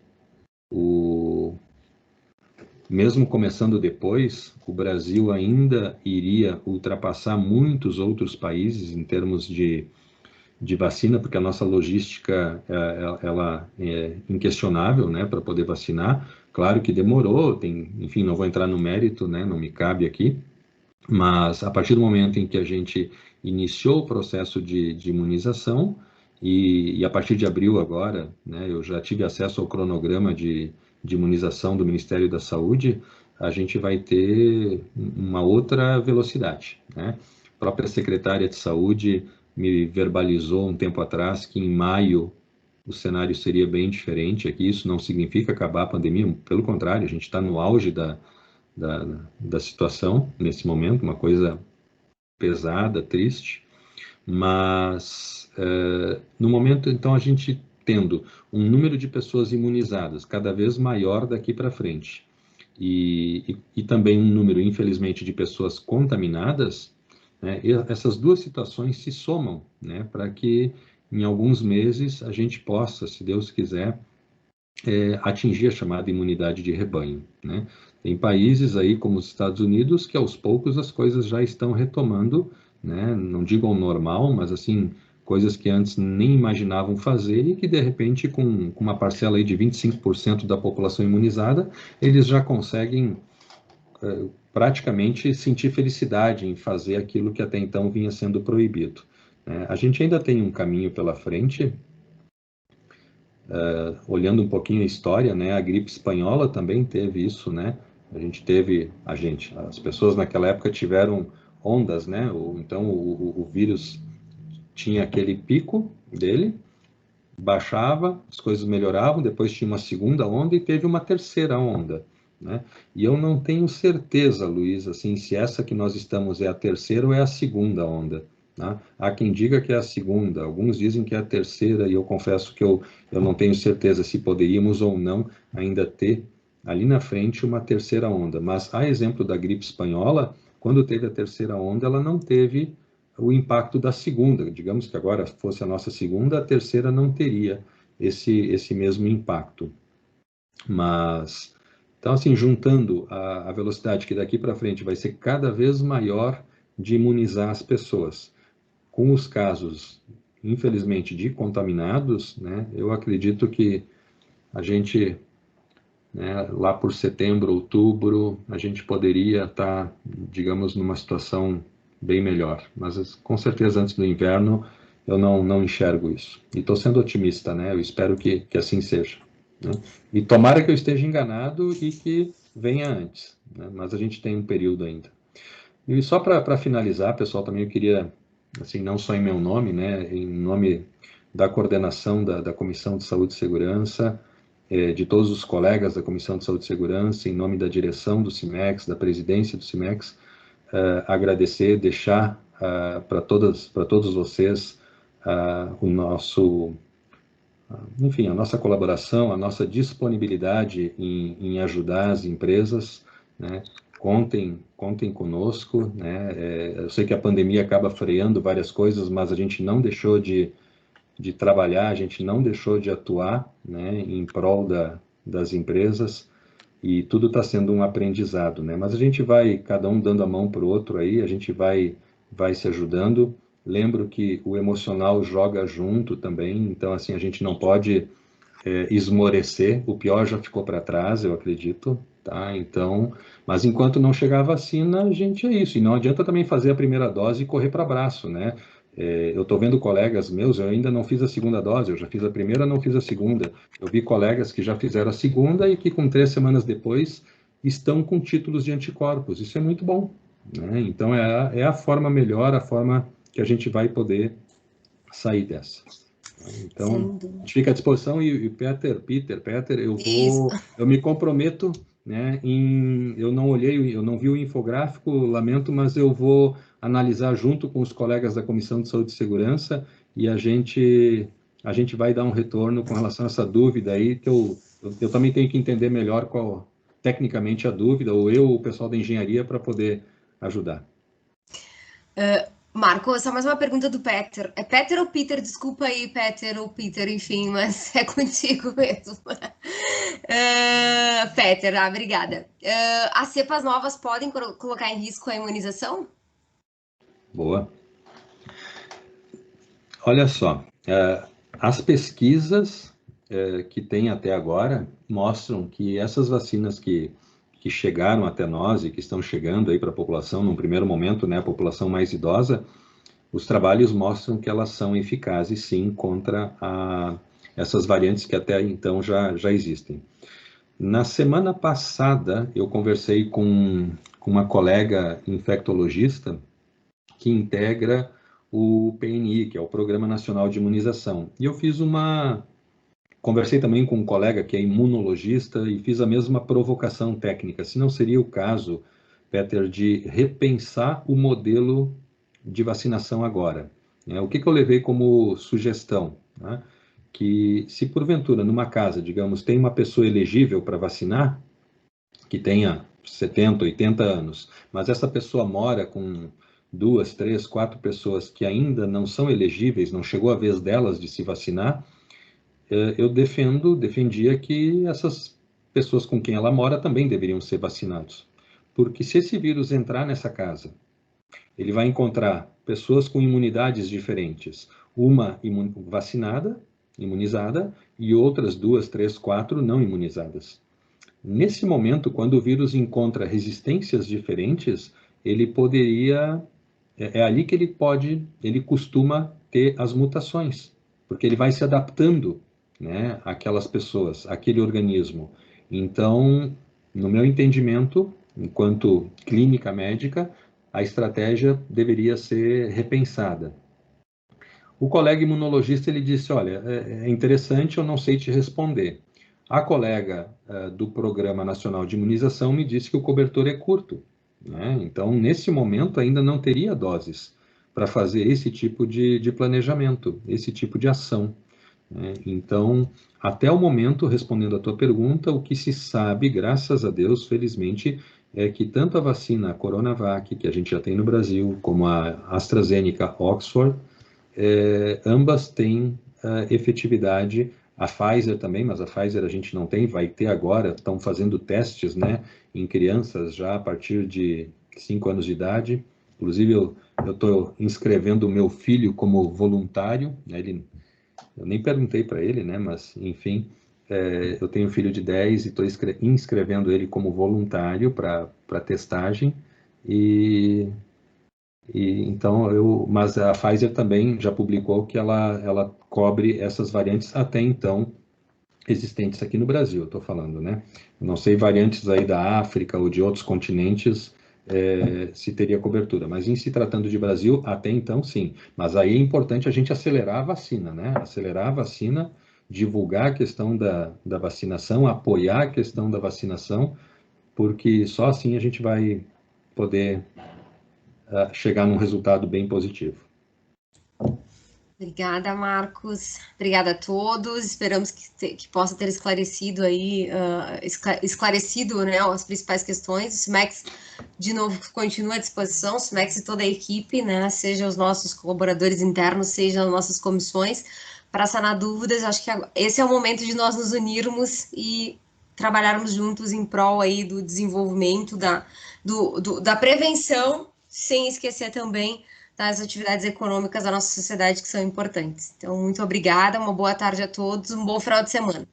mesmo começando depois, o Brasil ainda iria ultrapassar muitos outros países em termos de vacina, porque a nossa logística ela é inquestionável, né, para poder vacinar. Claro que demorou, enfim, não vou entrar no mérito, né, não me cabe aqui, mas a partir do momento em que a gente iniciou o processo de imunização, e a partir de abril agora, né, eu já tive acesso ao cronograma de de imunização do Ministério da Saúde, a gente vai ter uma outra velocidade, né? A própria secretária de Saúde me verbalizou um tempo atrás que em maio o cenário seria bem diferente aqui. Isso não significa acabar a pandemia, pelo contrário, a gente está no auge da situação nesse momento, uma coisa pesada, triste, mas no momento, então, a gente tendo um número de pessoas imunizadas cada vez maior daqui para frente e também um número, infelizmente, de pessoas contaminadas, né, essas duas situações se somam, né, para que em alguns meses a gente possa, se Deus quiser, atingir a chamada imunidade de rebanho, né? Tem países aí como os Estados Unidos que aos poucos as coisas já estão retomando, né? Não digo ao normal, mas assim, coisas que antes nem imaginavam fazer e que de repente com uma parcela aí de 25% da população imunizada, eles já conseguem praticamente sentir felicidade em fazer aquilo que até então vinha sendo proibido. A gente ainda tem um caminho pela frente. Olhando um pouquinho a história, né, a gripe espanhola também teve isso, né? As pessoas naquela época tiveram ondas, né? Então o vírus tinha aquele pico dele, baixava, as coisas melhoravam, depois tinha uma segunda onda e teve uma terceira onda, né? E eu não tenho certeza, Luiz, assim, se essa que nós estamos é a terceira ou é a segunda onda. Tá? Há quem diga que é a segunda, alguns dizem que é a terceira, e eu confesso que eu não tenho certeza se poderíamos ou não ainda ter ali na frente uma terceira onda. Mas, a exemplo da gripe espanhola, quando teve a terceira onda, ela não teve o impacto da segunda. Digamos que agora fosse a nossa segunda, a terceira não teria esse mesmo impacto. Mas, então, assim, juntando a velocidade que daqui para frente vai ser cada vez maior de imunizar as pessoas, com os casos, infelizmente, de contaminados, né, eu acredito que a gente, né, lá por setembro, outubro, a gente poderia estar, digamos, numa situação bem melhor. Mas, com certeza, antes do inverno, eu não enxergo isso. E estou sendo otimista, né? Eu espero que assim seja. Né? E tomara que eu esteja enganado e que venha antes. Né? Mas a gente tem um período ainda. E só para finalizar, pessoal, também eu queria, assim, não só em meu nome, né, em nome da coordenação da Comissão de Saúde e Segurança, de todos os colegas da Comissão de Saúde e Segurança, em nome da direção do CIMEX, da presidência do CIMEX, agradecer, deixar para todos vocês o nosso, enfim, a nossa colaboração, a nossa disponibilidade em ajudar as empresas, né? Contem conosco, né? Eu sei que a pandemia acaba freando várias coisas, mas a gente não deixou de trabalhar, a gente não deixou de atuar, né, em prol das empresas, e tudo está sendo um aprendizado, né? Mas a gente vai, cada um dando a mão para o outro aí, a gente vai se ajudando. Lembro que o emocional joga junto também, então, assim, a gente não pode esmorecer, o pior já ficou para trás, eu acredito, tá? Então, mas enquanto não chegar a vacina, a gente é isso, e não adianta também fazer a primeira dose e correr para abraço, né? Eu estou vendo colegas meus, eu ainda não fiz a segunda dose, eu já fiz a primeira, não fiz a segunda. Eu vi colegas que já fizeram a segunda e que com 3 semanas depois estão com títulos de anticorpos, isso é muito bom, né? Então, é a forma melhor, a forma que a gente vai poder sair dessa. Então, a gente fica à disposição e Peter, eu me comprometo, né, eu não vi o infográfico, lamento, mas eu vou analisar junto com os colegas da Comissão de Saúde e Segurança e a gente vai dar um retorno com relação a essa dúvida aí, que eu também tenho que entender melhor qual, tecnicamente, a dúvida, ou o pessoal da engenharia, para poder ajudar. Marco, só mais uma pergunta do Peter. É Peter ou Peter? Desculpa aí, Peter ou Peter, enfim, mas é contigo mesmo. Peter, obrigada. As cepas novas podem colocar em risco a imunização? Boa. Olha só, as pesquisas que tem até agora mostram que essas vacinas que chegaram até nós e que estão chegando aí para a população, num primeiro momento, né, a população mais idosa, os trabalhos mostram que elas são eficazes, sim, contra essas variantes que até então já existem. Na semana passada, eu conversei com uma colega infectologista que integra o PNI, que é o Programa Nacional de Imunização. E eu conversei também com um colega que é imunologista e fiz a mesma provocação técnica. Se não seria o caso, Peter, de repensar o modelo de vacinação agora. O que eu levei como sugestão? Né? Que se porventura numa casa, digamos, tem uma pessoa elegível para vacinar, que tenha 70, 80 anos, mas essa pessoa mora com 2, 3, 4 pessoas que ainda não são elegíveis, não chegou a vez delas de se vacinar, eu defendia que essas pessoas com quem ela mora também deveriam ser vacinados. Porque se esse vírus entrar nessa casa, ele vai encontrar pessoas com imunidades diferentes, uma vacinada, imunizada, e outras 2, 3, 4 não imunizadas. Nesse momento, quando o vírus encontra resistências diferentes, ele poderia... É ali que ele costuma ter as mutações, porque ele vai se adaptando, né, àquelas pessoas, àquele organismo. Então, no meu entendimento, enquanto clínica médica, a estratégia deveria ser repensada. O colega imunologista, ele disse, olha, é interessante, eu não sei te responder. A colega do Programa Nacional de Imunização me disse que o cobertor é curto, né? Então, nesse momento, ainda não teria doses para fazer esse tipo de planejamento, esse tipo de ação, né? Então, até o momento, respondendo a tua pergunta, o que se sabe, graças a Deus, felizmente, é que tanto a vacina Coronavac, que a gente já tem no Brasil, como a AstraZeneca Oxford, ambas têm efetividade. A Pfizer também, mas a Pfizer a gente não tem, vai ter agora, estão fazendo testes, né, em crianças já a partir de 5 anos de idade. Inclusive, eu estou inscrevendo o meu filho como voluntário, né, eu nem perguntei para ele, né, mas, enfim, eu tenho um filho de 10 e estou inscrevendo ele como voluntário para testagem, mas a Pfizer também já publicou que ela cobre essas variantes até então existentes aqui no Brasil, estou falando, né? Não sei variantes aí da África ou de outros continentes se teria cobertura, mas em se tratando de Brasil, até então sim. Mas aí é importante a gente acelerar a vacina, né? Acelerar a vacina, divulgar a questão da vacinação, apoiar a questão da vacinação, porque só assim a gente vai poder chegar num resultado bem positivo. Obrigada, Marcos. Obrigada a todos. Esperamos que possa ter esclarecido aí, né, as principais questões. O SIMEX, de novo, continua à disposição, o SIMEX e toda a equipe, né, seja os nossos colaboradores internos, seja as nossas comissões, para sanar dúvidas. Acho que esse é o momento de nós nos unirmos e trabalharmos juntos em prol aí do desenvolvimento, da prevenção, sem esquecer também das atividades econômicas da nossa sociedade que são importantes. Então, muito obrigada, uma boa tarde a todos, um bom final de semana.